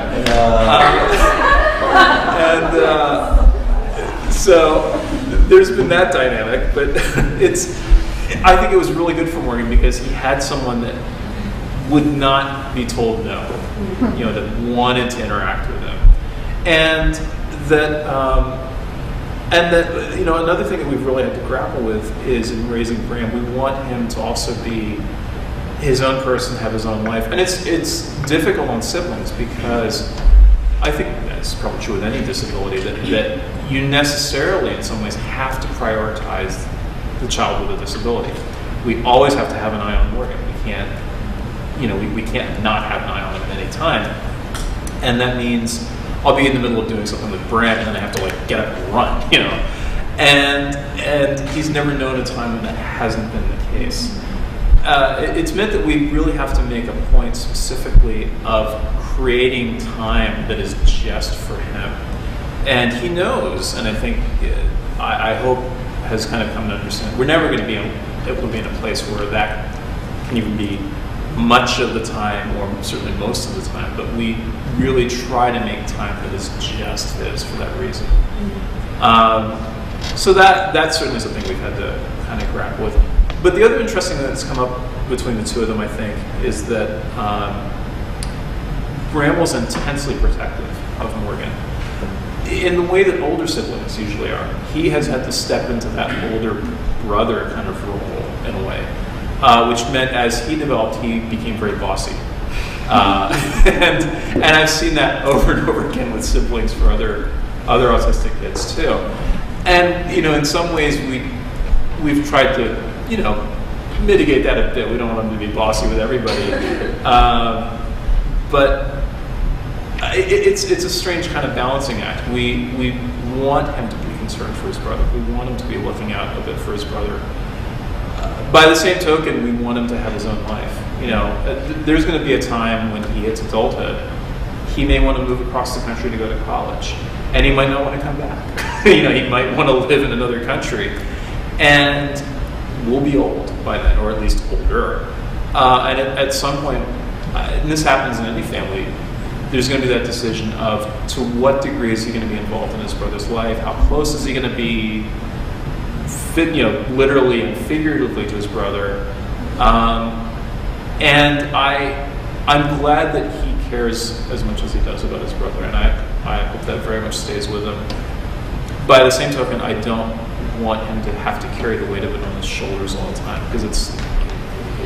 So there's been that dynamic, but I think it was really good for Morgan because he had someone that would not be told no, that wanted to interact with him, and that another thing that we've really had to grapple with is in raising Bram, we want him to also be his own person, have his own life, and it's difficult on siblings because I think it's probably true with any disability that you necessarily, in some ways, have to prioritize the child with a disability. We always have to have an eye on Morgan. We can't. We can't not have an eye on him at any time. And that means I'll be in the middle of doing something with Bram and then I have to get up and run, And he's never known a time when that hasn't been the case. It's meant that we really have to make a point specifically of creating time that is just for him. And he knows, and I think, I hope has kind of come to understand we're never going to be able to be in a place where that can even be much of the time, or certainly most of the time, but we really try to make time that is just his for that reason. So that's certainly something we've had to kind of grapple with. But the other interesting thing that's come up between the two of them, I think, is that Bramwell's intensely protective of Morgan in the way that older siblings usually are. He has had to step into that older brother kind of role in a way, which meant as he developed, he became very bossy. And I've seen that over and over again with siblings for other autistic kids too. And in some ways we've tried to mitigate that a bit. We don't want him to be bossy with everybody, but it's a strange kind of balancing act. We want him to be concerned for his brother. We want him to be looking out a bit for his brother. By the same token, we want him to have his own life. There's going to be a time when he hits adulthood. He may want to move across the country to go to college, and he might not want to come back. He might want to live in another country, and we'll be old by then, or at least older. And at some point, and this happens in any family, there's going to be that decision of to what degree is he going to be involved in his brother's life? How close is he going to be, literally and figuratively to his brother? And I'm glad that he cares as much as he does about his brother, and I hope that very much stays with him. By the same token, I don't want him to have to carry the weight of it on his shoulders all the time, because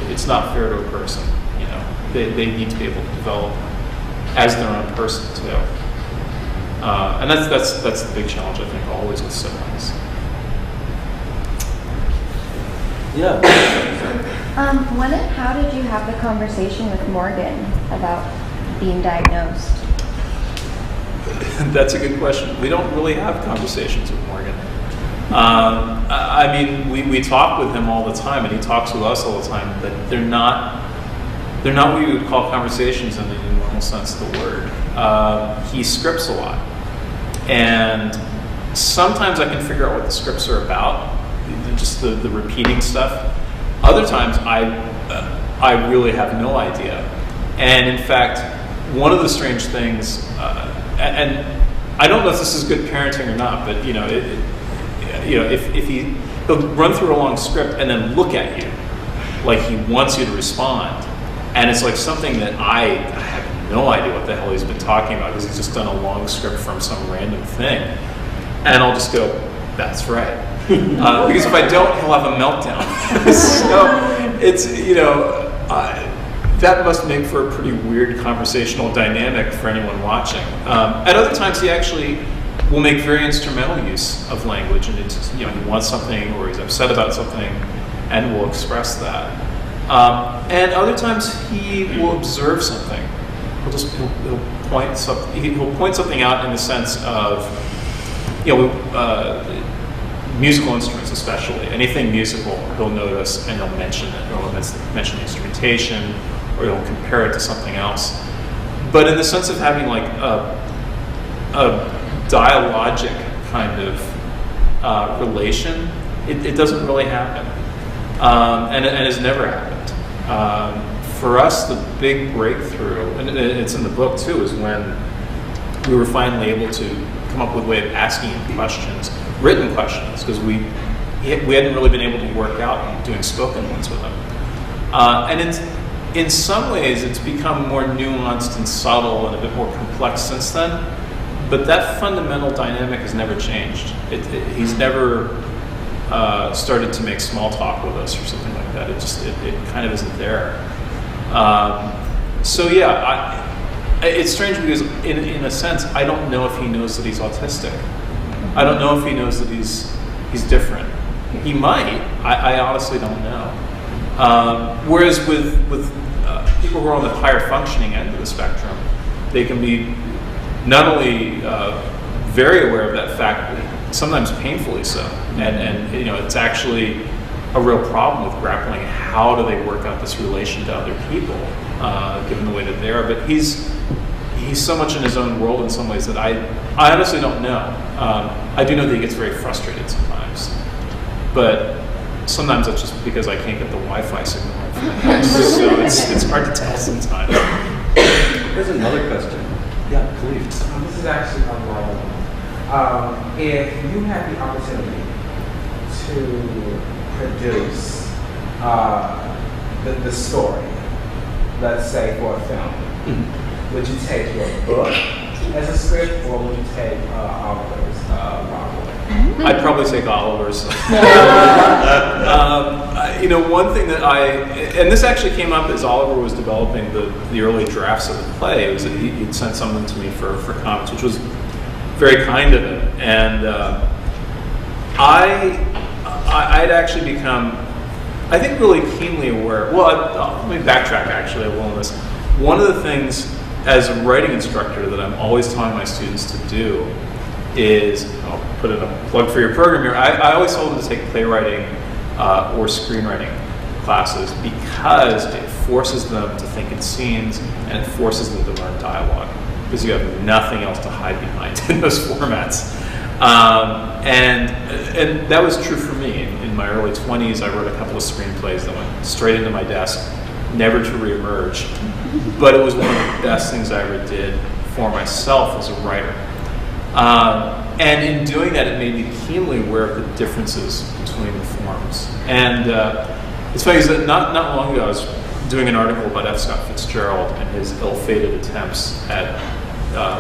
it's not fair to a person. They need to be able to develop as their own person too, and that's the big challenge, I think, always with siblings. Yeah. When and how did you have the conversation with Morgan about being diagnosed? That's a good question. We don't really have conversations with Morgan. We talk with him all the time, and he talks with us all the time, but they're not what we would call conversations in the normal sense of the word. He scripts a lot, and sometimes I can figure out what the scripts are about, just the repeating stuff. Other times I really have no idea. And in fact, one of the strange things, and I don't know if this is good parenting or not, but if he'll run through a long script and then look at you like he wants you to respond, and it's like something that I have no idea what the hell he's been talking about, because he's just done a long script from some random thing, and I'll just go, "That's right," because if I don't, he'll have a meltdown. So it's that must make for a pretty weird conversational dynamic for anyone watching. At other times, he actually will make very instrumental use of language, and it's he wants something or he's upset about something, and will express that. And other times, he will observe something. He'll point something out in the sense of musical instruments, especially anything musical. He'll notice and he'll mention it, or he'll mention the instrumentation, or he'll compare it to something else. But in the sense of having like a dialogic kind of relation, it doesn't really happen, and has never happened. For us, the big breakthrough, and it's in the book too, is when we were finally able to come up with a way of asking him questions, written questions, because we hadn't really been able to work out doing spoken ones with him. And in some ways, it's become more nuanced and subtle and a bit more complex since then. But that fundamental dynamic has never changed. He's never started to make small talk with us or something like that. It kind of isn't there. So yeah, it's strange because in a sense, I don't know if he knows that he's autistic. I don't know if he knows that he's different. He might. I honestly don't know. Whereas with people who are on the higher functioning end of the spectrum, they can be not only very aware of that fact, but sometimes painfully so. And it's actually a real problem with grappling how do they work out this relation to other people, given the way that they are. But he's so much in his own world in some ways that I honestly don't know. I do know that he gets very frustrated sometimes. but sometimes it's just because I can't get the Wi-Fi signal right from the house, so it's hard to tell sometimes. There's another question. Yeah, please. This is actually unrelated. If you had the opportunity to produce the story, let's say for a film, would you take your book as a script, or would you take Oliver's novel? I'd probably take Oliver's. One thing that and this actually came up as Oliver was developing the early drafts of the play, was that he'd sent something to me for comments, which was very kind of him. And I'd actually become, I think, really keenly aware. Well, let me backtrack actually a little on this. One of the things as a writing instructor that I'm always telling my students to do is, I'll put in a plug for your program here, I always told them to take playwriting or screenwriting classes, because it forces them to think in scenes and it forces them to learn dialogue, because you have nothing else to hide behind in those formats. And that was true for me. In my early 20s, I wrote a couple of screenplays that went straight into my desk, never to reemerge. But it was one of the best things I ever did for myself as a writer. And in doing that, it made me keenly aware of the differences between the forms. And it's funny, because not long ago, I was doing an article about F. Scott Fitzgerald and his ill-fated attempts at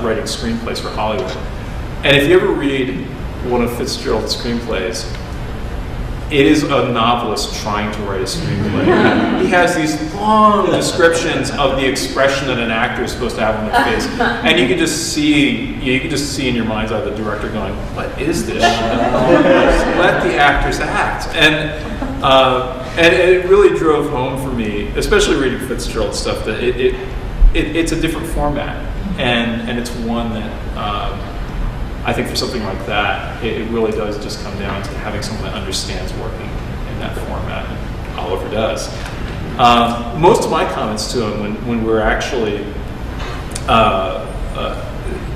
writing screenplays for Hollywood. And if you ever read one of Fitzgerald's screenplays, it is a novelist trying to write a screenplay. He has these long descriptions of the expression that an actor is supposed to have on their face, and you can just see in your mind's eye the director going, "What is this? Let the actors act." And it really drove home for me, especially reading Fitzgerald stuff, that it's a different format, and it's one that. I think for something like that, it really does just come down to having someone that understands working in that format, and Oliver does. Most of my comments to him when we were actually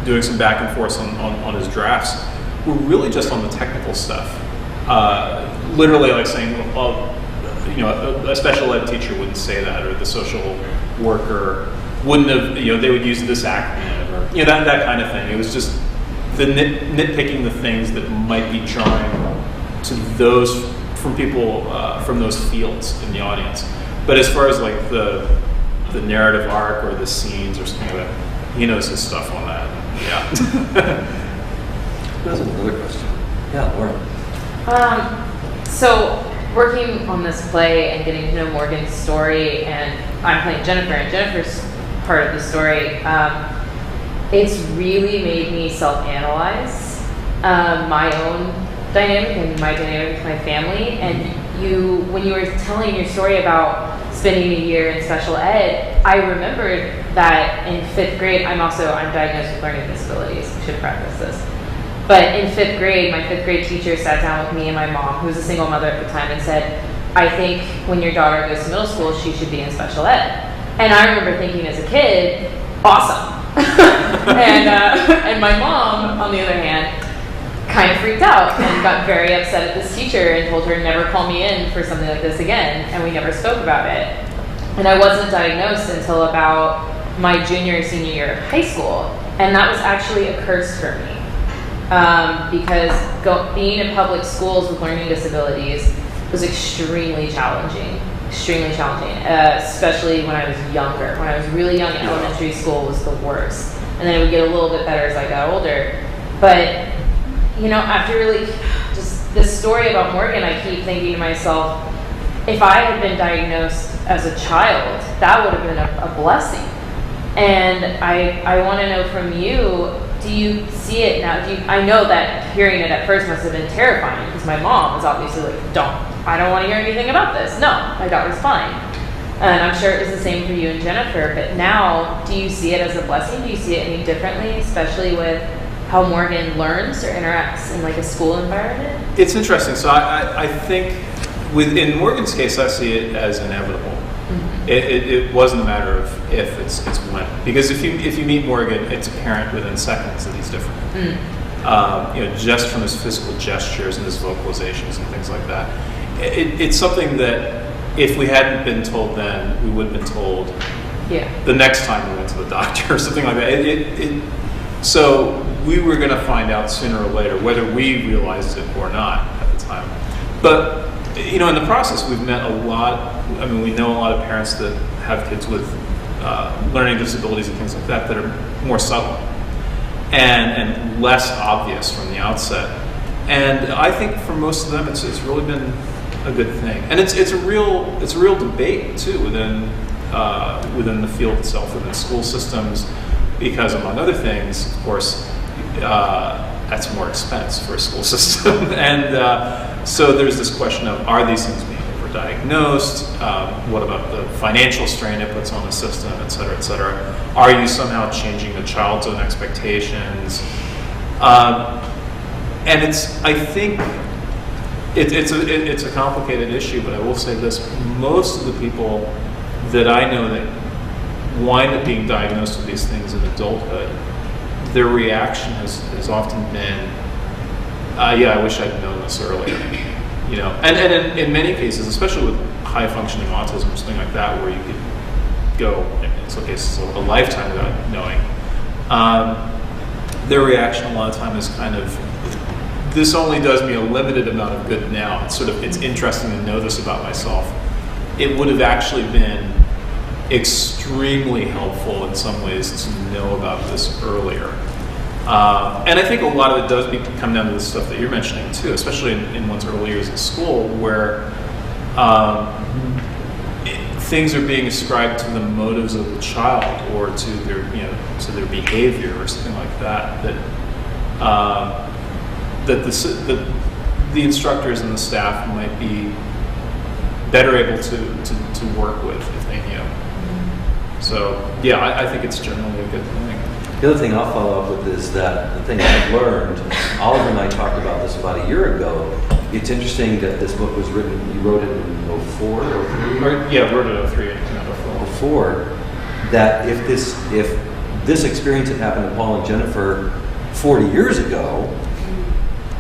doing some back and forth on his drafts were really just on the technical stuff. Literally like saying, well, a special ed teacher wouldn't say that, or the social worker wouldn't have, they would use this acronym, or that kind of thing. It was just the nitpicking the things that might be jarring to those from people from those fields in the audience. But as far as like the narrative arc or the scenes or something like that, he knows his stuff on that. Yeah. There's another question. Yeah, Lauren. So working on this play and getting to know Morgan's story, and I'm playing Jennifer, and Jennifer's part of the story. It's really made me self-analyze my own dynamic and my dynamic with my family. And when you were telling your story about spending a year in special ed, I remembered that in 5th grade, I'm diagnosed with learning disabilities. I should preface this. But in 5th grade, my 5th grade teacher sat down with me and my mom, who was a single mother at the time, and said, "I think when your daughter goes to middle school, she should be in special ed." And I remember thinking as a kid, awesome. And my mom, on the other hand, kind of freaked out and got very upset at this teacher and told her never call me in for something like this again, and we never spoke about it. And I wasn't diagnosed until about my junior and senior year of high school, and that was actually a curse for me, because being in public schools with learning disabilities was extremely challenging, especially when I was younger. When I was really young, elementary school was the worst. And then it would get a little bit better as I got older. But, after really just this story about Morgan, I keep thinking to myself, if I had been diagnosed as a child, that would have been a blessing. And I want to know from you, do you see it now? I know that hearing it at first must have been terrifying, because my mom was obviously like, I don't want to hear anything about this. No, my daughter's fine. And I'm sure it was the same for you and Jennifer, but now, do you see it as a blessing? Do you see it any differently, especially with how Morgan learns or interacts in like a school environment? It's interesting. So I think in Morgan's case, I see it as inevitable. Mm-hmm. It wasn't a matter of if, it's when. Because if you meet Morgan, it's apparent within seconds that he's different. Mm. just from his physical gestures and his vocalizations and things like that. It's something that if we hadn't been told then, we would have been told the next time we went to the doctor or something like that. So we were going to find out sooner or later whether we realized it or not at the time. But in the process, we've met a lot. I mean, we know a lot of parents that have kids with learning disabilities and things like that are more subtle and less obvious from the outset. And I think for most of them, it's really been a good thing. And it's a real debate too within the field itself, within school systems, because among other things, of course, that's more expense for a school system. And so there's this question of, are these things being overdiagnosed? What about the financial strain it puts on the system, et cetera, et cetera? Are you somehow changing the child's own expectations? And I think it's a complicated issue, but I will say this: most of the people that I know that wind up being diagnosed with these things in adulthood, their reaction has often been, yeah, I wish I'd known this earlier. And in many cases, especially with high functioning autism or something like that, where you could go, in some cases, a lifetime without knowing, their reaction a lot of time is kind of, this only does me a limited amount of good now. It's interesting to know this about myself. It would have actually been extremely helpful in some ways to know about this earlier. And I think a lot of it does come down to the stuff that you're mentioning too, especially in one's early years at school, where things are being ascribed to the motives of the child or to their behavior or something like that. That the instructors and the staff might be better able to work with if they knew. So yeah, I think it's generally a good thing. The other thing I'll follow up with is that the thing I've learned, Oliver and I talked about this about a year ago. It's interesting that this book was written, you wrote it in 04 or 03? Yeah, wrote it in 03 and 04. That if this experience had happened to Paul and Jennifer 40 years ago,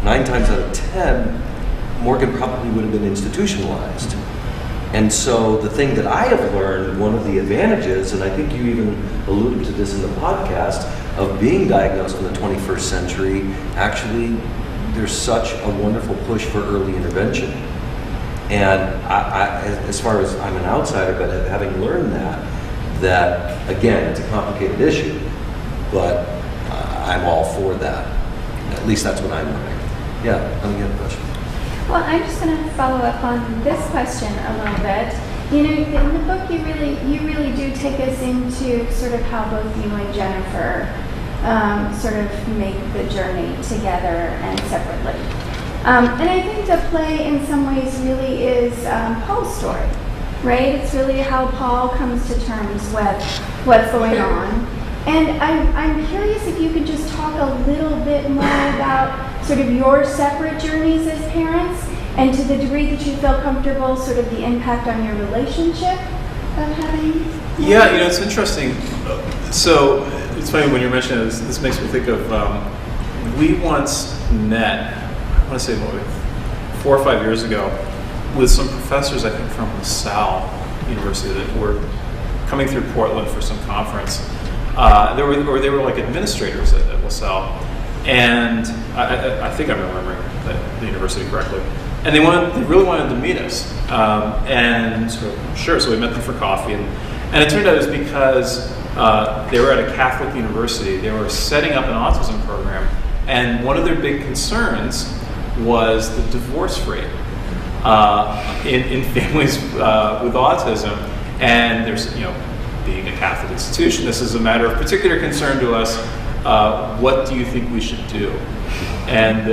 9 times out of 10, Morgan probably would have been institutionalized. And so the thing that I have learned, one of the advantages, and I think you even alluded to this in the podcast, of being diagnosed in the 21st century, actually there's such a wonderful push for early intervention. And I, as far as I'm an outsider, but having learned that again, it's a complicated issue, but I'm all for that. At least that's what I'm learning. Yeah, let me get a question. Well, I'm just going to follow up on this question a little bit. In the book, you really do take us into sort of how both you and Jennifer sort of make the journey together and separately. And I think the play, in some ways, really is Paul's story, right? It's really how Paul comes to terms with what's going on. And I'm curious if you could just talk a little bit more about sort of your separate journeys as parents, and to the degree that you feel comfortable, sort of the impact on your relationship of having. Yeah, it's interesting. So it's funny when you're mentioning this makes me think of, we once met, I want to say 4 or 5 years ago, with some professors, I think from LaSalle University, that were coming through Portland for some conference. They were like administrators at LaSalle, and I think I'm remembering the university correctly. And they really wanted to meet us, and so we met them for coffee, and it turned out it was because they were at a Catholic university. They were setting up an autism program, and one of their big concerns was the divorce rate in families with autism. And there's, being a Catholic institution, this is a matter of particular concern to us. What do you think we should do? And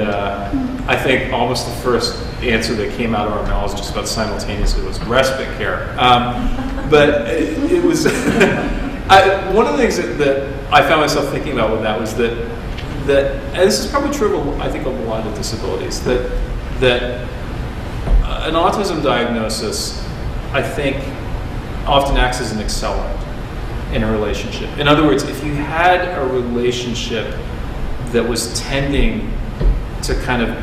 I think almost the first answer that came out of our mouths just about simultaneously was respite care. But it was one of the things that I found myself thinking about with that was that and this is probably true of, I think, of a lot of disabilities, that an autism diagnosis, I think, often acts as an accelerant in a relationship. In other words, if you had a relationship that was tending to kind of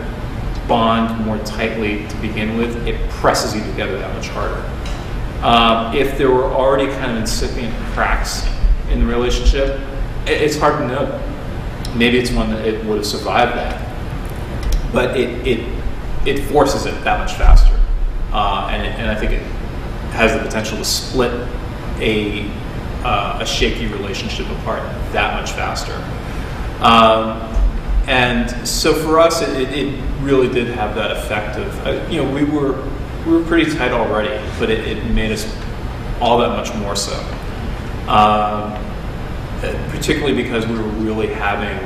bond more tightly to begin with, it presses you together that much harder. If there were already kind of incipient cracks in the relationship, it's hard to know. Maybe it's one that it would have survived that, but it forces it that much faster, and I think it has the potential to split a shaky relationship apart that much faster. And so for us, it really did have that effect of, we were pretty tight already, but it made us all that much more so. Particularly because we were really having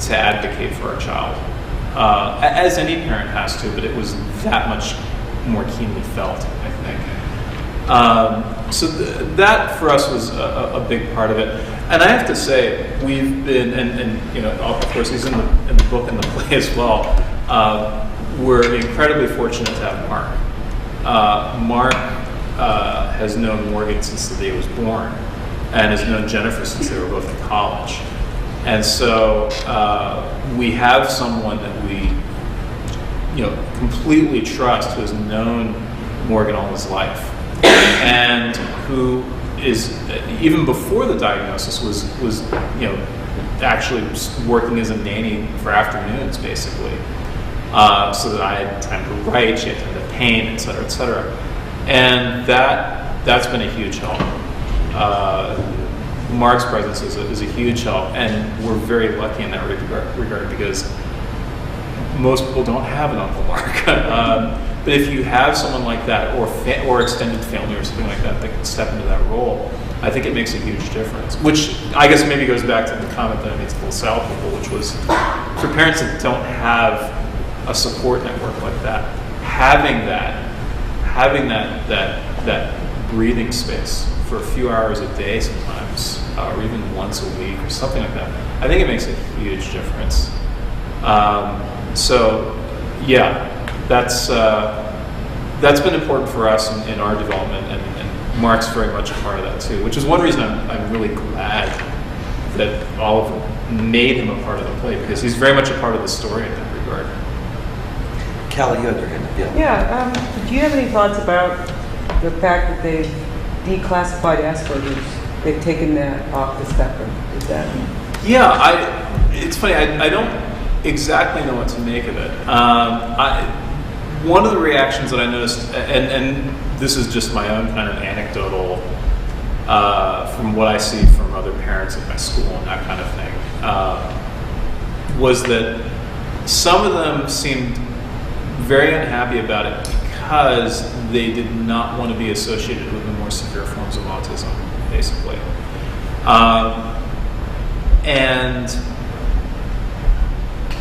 to advocate for our child, as any parent has to, but it was that much more keenly felt, I think. So that for us was a big part of it. And I have to say, we've been, and of course he's in the book and the play as well, we're incredibly fortunate to have Mark. Mark has known Morgan since the day he was born, and has known Jennifer since they were both in college. And so we have someone that we completely trust, who has known Morgan all his life, and who is, even before the diagnosis, was actually working as a nanny for afternoons, basically, so that I had time to write, she had time to paint, et cetera, et cetera. And that's been a huge help. Mark's presence is a huge help, and we're very lucky in that regard because most people don't have an Uncle Mark. But if you have someone like that, or extended family or something like that can step into that role, I think it makes a huge difference. Which I guess maybe goes back to the comment that I made to LaSalle people, which was for parents that don't have a support network like that, having that breathing space for a few hours a day sometimes, or even once a week or something like that, I think it makes a huge difference. So yeah, that's been important for us in our development, and Mark's very much a part of that too, which is one reason I'm really glad that Oliver made him a part of the play, because he's very much a part of the story in that regard. Callie, you had your hand up. Yeah. Do you have any thoughts about the fact that they've declassified Asperger's? They've taken that off the spectrum. Is that? Yeah, it's funny. I don't exactly know what to make of it. One of the reactions that I noticed, and this is just my own kind of anecdotal, from what I see from other parents at my school and that kind of thing, was that some of them seemed very unhappy about it because they did not want to be associated with the more severe forms of autism, basically. And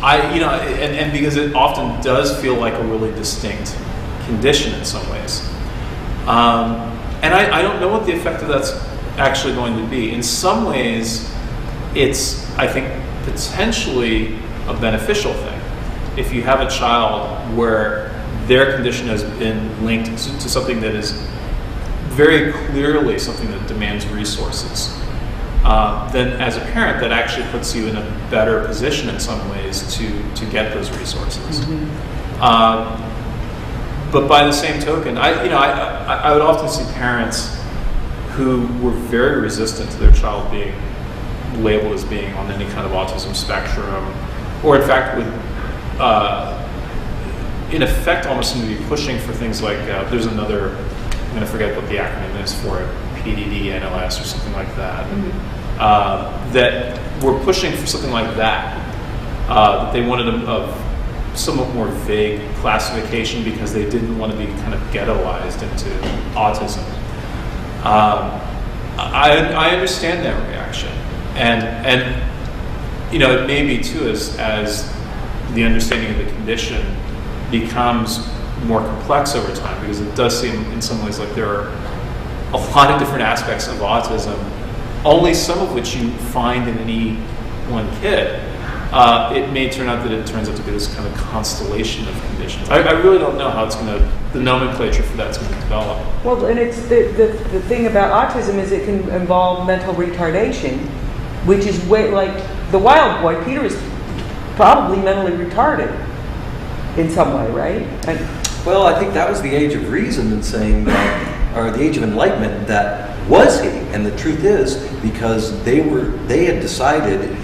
and because it often does feel like a really distinct condition in some ways. And I don't know what the effect of that's actually going to be. In some ways, it's, I think, potentially a beneficial thing. If you have a child where their condition has been linked to something that is very clearly something that demands resources, then as a parent, that actually puts you in a better position in some ways to get those resources. Mm-hmm. But by the same token, I would often see parents who were very resistant to their child being labeled as being on any kind of autism spectrum, or in fact would, in effect, almost seem to be pushing for things like, there's another, I'm going to forget what the acronym is for it, PDD, NLS, or something like that, mm-hmm. That were pushing for something like that, that they wanted a somewhat more vague classification because they didn't want to be kind of ghettoized into autism. I understand that reaction, and it may be too as the understanding of the condition becomes more complex over time, because it does seem in some ways like there are a lot of different aspects of autism, only some of which you find in any one kid. It may turn out that it turns out to be this kind of constellation of conditions. I really don't know how the nomenclature for that's going to develop. Well, and it's the thing about autism is it can involve mental retardation, which is way, like the wild boy, Peter is probably mentally retarded in some way, right? Well, I think that was the age of reason in saying that, or the age of enlightenment, that was he. And the truth is, because they had decided,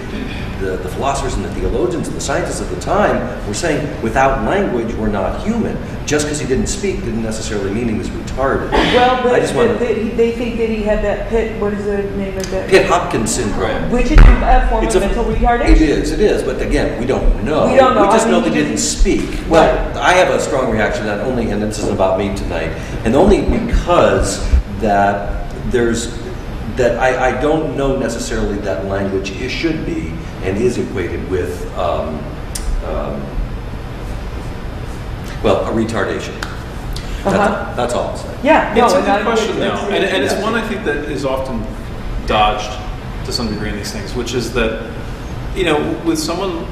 the philosophers and the theologians and the scientists at the time were saying, without language, we're not human. Just because he didn't speak didn't necessarily mean he was retarded. Well, but I just wanna- they think that he had that what is the name of that? Pitt-Hopkins syndrome. Which is a form It's of a- mental retardation. It is, but again, we don't know. We don't know. We just I know mean, they didn't speak. Well, I have a strong reaction, not only, and this isn't about me tonight, and only because I don't know necessarily that language should be and is equated with, a retardation. That's all I'm saying. Yeah, It's a and good question, though, and it's Yeah. one I think that is often dodged to some degree in these things, which is that, with someone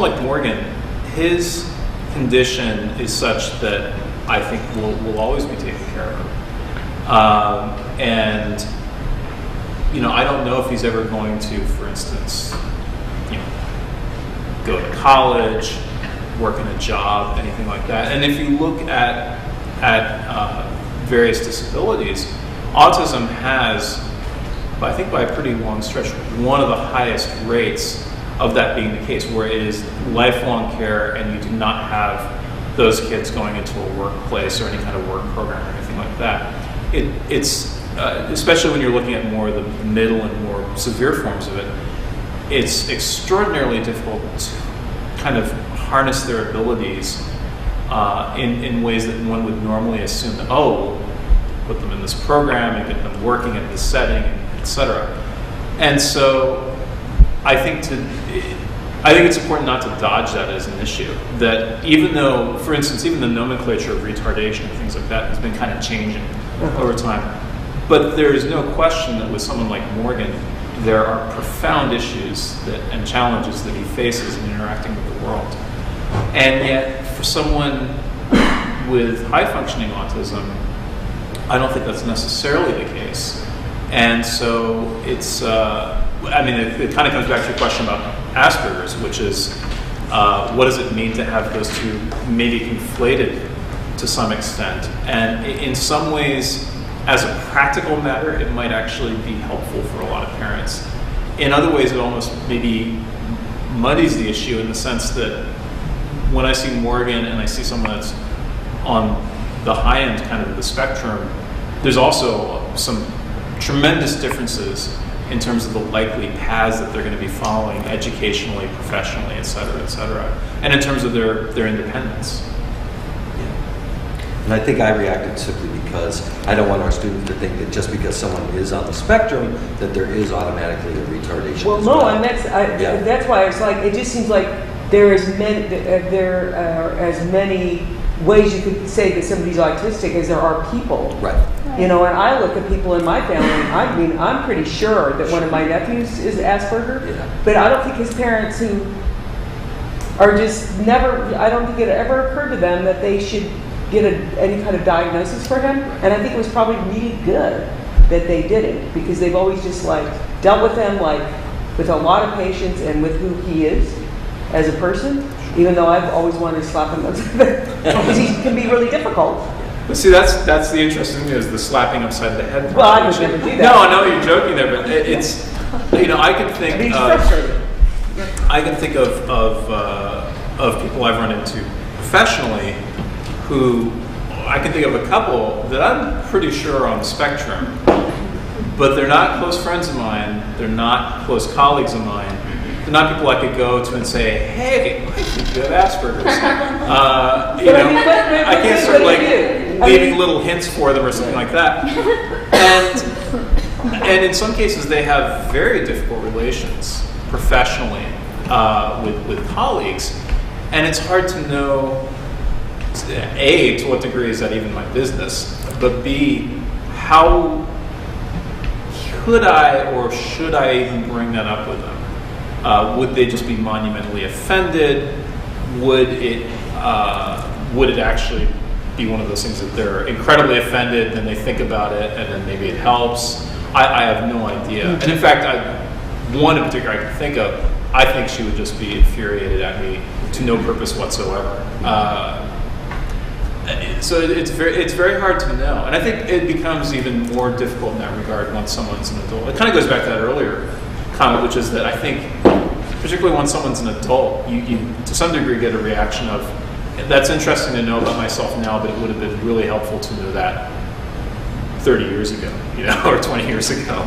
like Morgan, his condition is such that I think will always be taken care of, and I don't know if he's ever going to, for instance, go to college, work in a job, anything like that. And if you look at various disabilities, autism has, I think by a pretty long stretch, one of the highest rates of that being the case, where it is lifelong care and you do not have those kids going into a workplace or any kind of work program or anything like that. It's especially when you're looking at more of the middle and more severe forms of it, it's extraordinarily difficult to kind of harness their abilities in ways that one would normally assume that, we'll put them in this program and get them working in this setting, etc. And so I think it's important not to dodge that as an issue. That even though, for instance, even the nomenclature of retardation and things like that has been kind of changing over time, but there is no question that with someone like Morgan, there are profound issues and challenges that he faces in interacting with the world. And yet, for someone with high-functioning autism, I don't think that's necessarily the case. And so it's, it kind of comes back to your question about Asperger's, which is, what does it mean to have those two maybe conflated to some extent? And in some ways, as a practical matter, it might actually be helpful for a lot of parents. In other ways, it almost maybe muddies the issue in the sense that when I see Morgan and I see someone that's on the high end kind of the spectrum, there's also some tremendous differences in terms of the likely paths that they're going to be following educationally, professionally, et cetera, and in terms of their independence. And I think I reacted simply because I don't want our students to think that just because someone is on the spectrum, that there is automatically a retardation. Well, as no, well. and that's why it's like, it just seems like there are as many ways you could say that somebody's autistic as there are people. Right. And I look at people in my family, I'm pretty sure that one of my nephews is Asperger, but I don't think his parents, who are just never, I don't think it ever occurred to them that they should get any kind of diagnosis for him. And I think it was probably really good that they didn't, because they've always just dealt with him with a lot of patience and with who he is as a person, even though I've always wanted to slap him because he can be really difficult. But see, that's the interesting thing, is the slapping upside the head. Well, I would never do that. No, I know you're joking there, but it's, I can think He's of, frustrated. I can think of people I've run into professionally who, I can think of a couple that I'm pretty sure are on the spectrum, but they're not close friends of mine, they're not close colleagues of mine, they're not people I could go to and say, hey, I think you have Asperger's. I can't start leaving little hints for them or something like that. And in some cases, they have very difficult relations professionally with colleagues, and it's hard to know, A, to what degree is that even my business, but B, how could I or should I even bring that up with them? Would they just be monumentally offended? Would it actually be one of those things that they're incredibly offended, then they think about it, and then maybe it helps? I have no idea. And in fact, one in particular I can think of I think she would just be infuriated at me to no purpose whatsoever. So it's very hard to know, and I think it becomes even more difficult in that regard once someone's an adult. It kind of goes back to that earlier comment, which is that I think, particularly when someone's an adult, you to some degree get a reaction of, that's interesting to know about myself now, but it would have been really helpful to know that 30 years ago, or 20 years ago.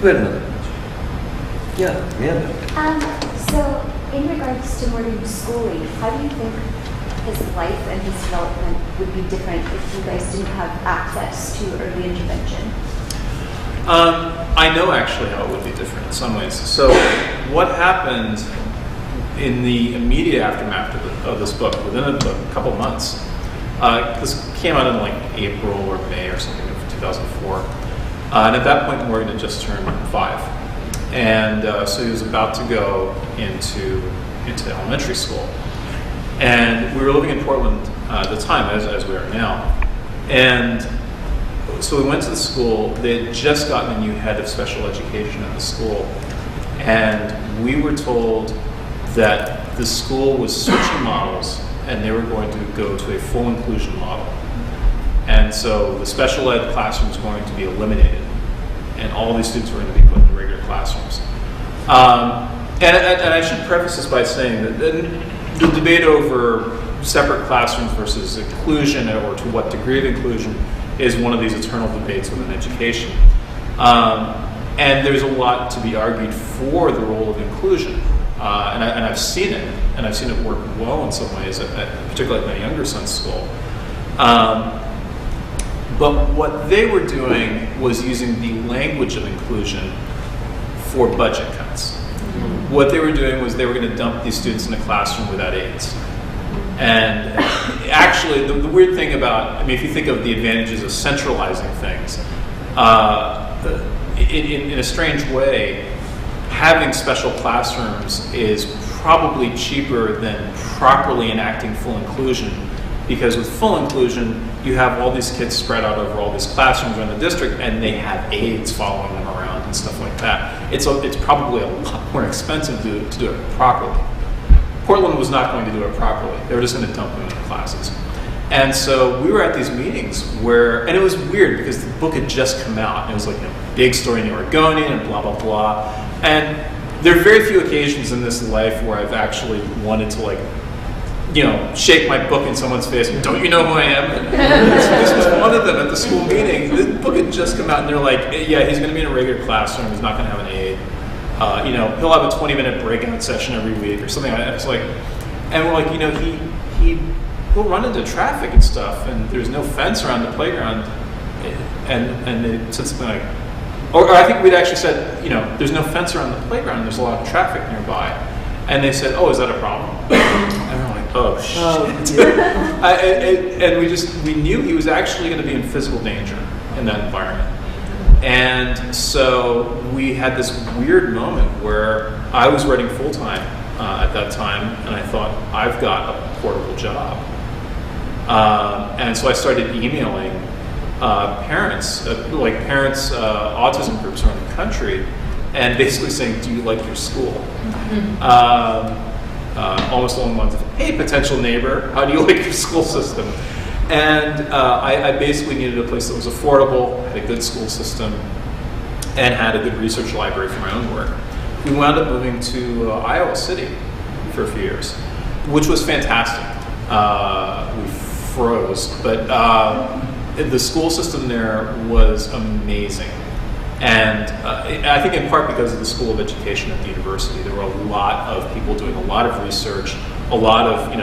We had another question. Yeah, Amanda. So, in regards to Morgan's schooling, how do you think his life and his development would be different if you guys didn't have access to early intervention? I know actually how it would be different in some ways. So what happened in the immediate aftermath of this book, within a couple months, this came out in like April or May or something of 2004, and at that point Morgan had just turned 5, and so he was about to go into elementary school. And we were living in Portland at the time, as we are now. And so we went to the school. They had just gotten a new head of special education at the school. And we were told that the school was switching models and they were going to go to a full inclusion model. And so the special ed classroom was going to be eliminated and all these students were going to be put in regular classrooms. And I should preface this by saying that the debate over separate classrooms versus inclusion, or to what degree of inclusion, is one of these eternal debates within education. And there's a lot to be argued for the role of inclusion. And I've seen it, and I've seen it work well in some ways, particularly at my younger son's school. But what they were doing was using the language of inclusion for budget cuts. What they were doing was they were going to dump these students in a classroom without aides. And actually, the weird thing about, if you think of the advantages of centralizing things, in a strange way, having special classrooms is probably cheaper than properly enacting full inclusion, because with full inclusion, you have all these kids spread out over all these classrooms around the district, and they have aides following them around and stuff like that. It's probably a lot more expensive to do it properly. Portland was not going to do it properly. They were just going to dump them into classes. And so we were at these meetings and it was weird because the book had just come out. And it was like a big story in the Oregonian and blah, blah, blah. And there are very few occasions in this life where I've actually wanted to shake my book in someone's face. Don't you know who I am? This was one of them at the school meeting. The book had just come out and they're like, yeah, he's going to be in a regular classroom. He's not going to have an aide. He'll have a 20-minute breakout session every week or something like that. It's like, and we're like, he will run into traffic and stuff, and there's no fence around the playground. And they said something like, or I think we'd actually said, there's no fence around the playground. There's a lot of traffic nearby. And they said, oh, is that a problem? And we're like, oh, shit. And we knew he was actually going to be in physical danger in that environment. And so we had this weird moment where I was writing full-time at that time, and I thought, I've got a portable job. And so I started emailing parents, autism groups around the country, and basically saying, do you like your school? Almost along the lines of, hey, potential neighbor, how do you like your school system? And I basically needed a place that was affordable, had a good school system, and had a good research library for my own work. We wound up moving to Iowa City for a few years, which was fantastic. We froze, but the school system there was amazing. And I think in part because of the School of Education at the university, there were a lot of people doing a lot of research, a lot of,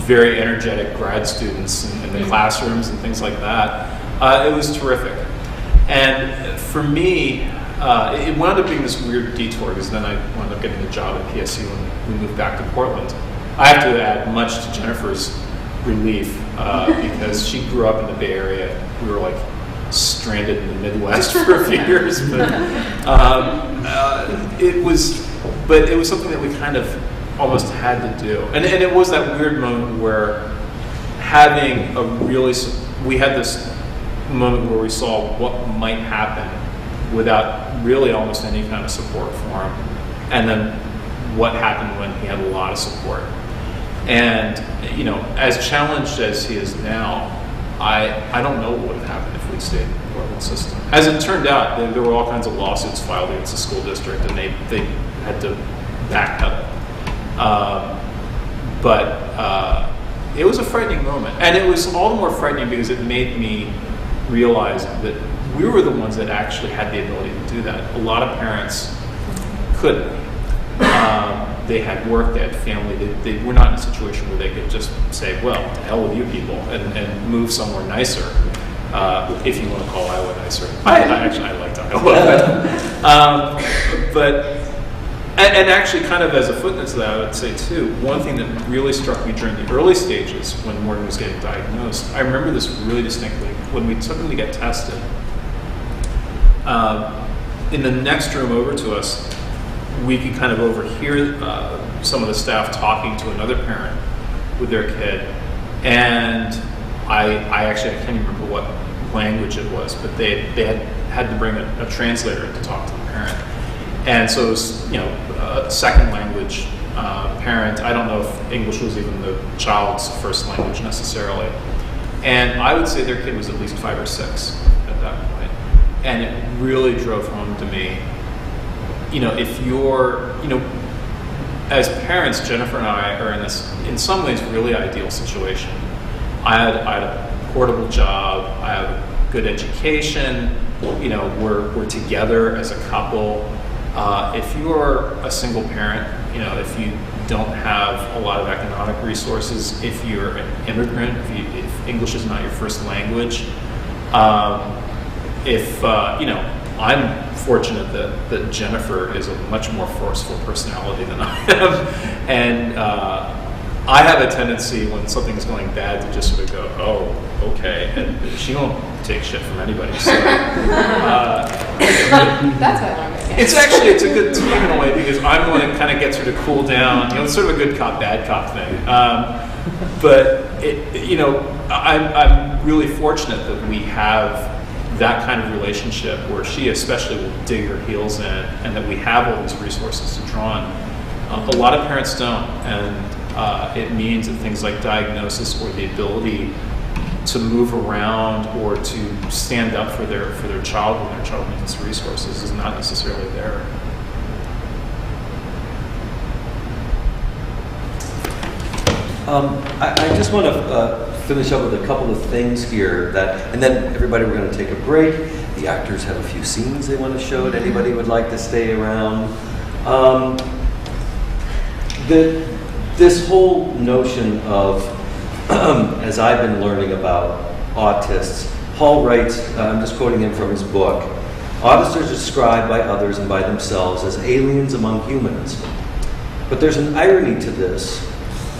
very energetic grad students in the classrooms and things like that. It was terrific. And for me, it wound up being this weird detour because then I wound up getting a job at PSU when we moved back to Portland. I have to add, much to Jennifer's relief, because she grew up in the Bay Area. We were like stranded in the Midwest for a few years. But it was something that we kind of almost had to do. And it was that weird moment where we had this moment where we saw what might happen without really almost any kind of support for him. And then what happened when he had a lot of support. And, as challenged as he is now, I don't know what would have happened if we'd stayed in the Portland system. As it turned out, there were all kinds of lawsuits filed against the school district, and they had to backpedal. But it was a frightening moment. And it was all the more frightening because it made me realize that we were the ones that actually had the ability to do that. A lot of parents couldn't. They had work, they had family. They were not in a situation where they could just say, well, to hell with you people, and move somewhere nicer, if you want to call Iowa nicer. I liked Iowa. And actually, kind of as a footnote to that, I would say, too, one thing that really struck me during the early stages when Morgan was getting diagnosed, I remember this really distinctly. When we took him to get tested, in the next room over to us, we could kind of overhear some of the staff talking to another parent with their kid. And I can't even remember what language it was, but they had to bring a translator to talk to the parent. And so it was, a second language parent. I don't know if English was even the child's first language necessarily. And I would say their kid was at least 5 or 6 at that point. And it really drove home to me, if you're, as parents, Jennifer and I are in this, in some ways, really ideal situation. I had a portable job, I have a good education, we're together as a couple. If you're a single parent, if you don't have a lot of economic resources, if you're an immigrant, if English is not your first language, I'm fortunate that Jennifer is a much more forceful personality than I am, and I have a tendency when something's going bad to just sort of go, oh, okay, and she won't take shit from anybody. So, That's why I love it. it's a good team in a way because I'm the one that kind of gets her to cool down. It's sort of a good cop, bad cop thing. But I'm really fortunate that we have that kind of relationship where she especially will dig her heels in, and that we have all these resources to draw on. A lot of parents don't, and it means that things like diagnosis or the ability to move around or to stand up for their child when their child needs resources is not necessarily there. I just want to finish up with a couple of things here and then everybody, we're going to take a break. The actors have a few scenes they want to show to anybody who would like to stay around. This whole notion of, as I've been learning about autists, Hall writes, I'm just quoting him from his book, autists are described by others and by themselves as aliens among humans. But there's an irony to this.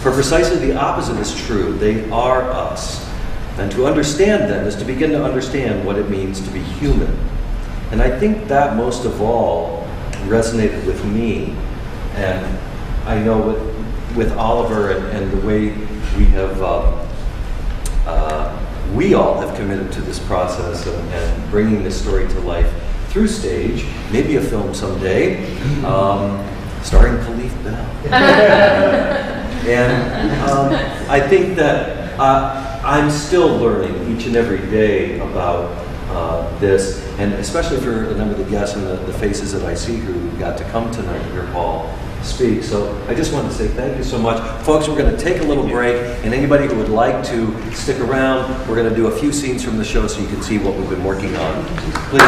For precisely the opposite is true. They are us. And to understand them is to begin to understand what it means to be human. And I think that most of all resonated with me. And I know with Oliver and the way we have, we all have committed to this process and bringing this story to life through stage, maybe a film someday, starring Khalif Bell. And I think that I'm still learning each and every day about this, and especially for a number of the guests and the faces that I see who got to come tonight to hear Paul speak. So I just want to say thank you so much. Folks, we're going to take a little break, and anybody who would like to stick around, we're going to do a few scenes from the show so you can see what we've been working on. Please.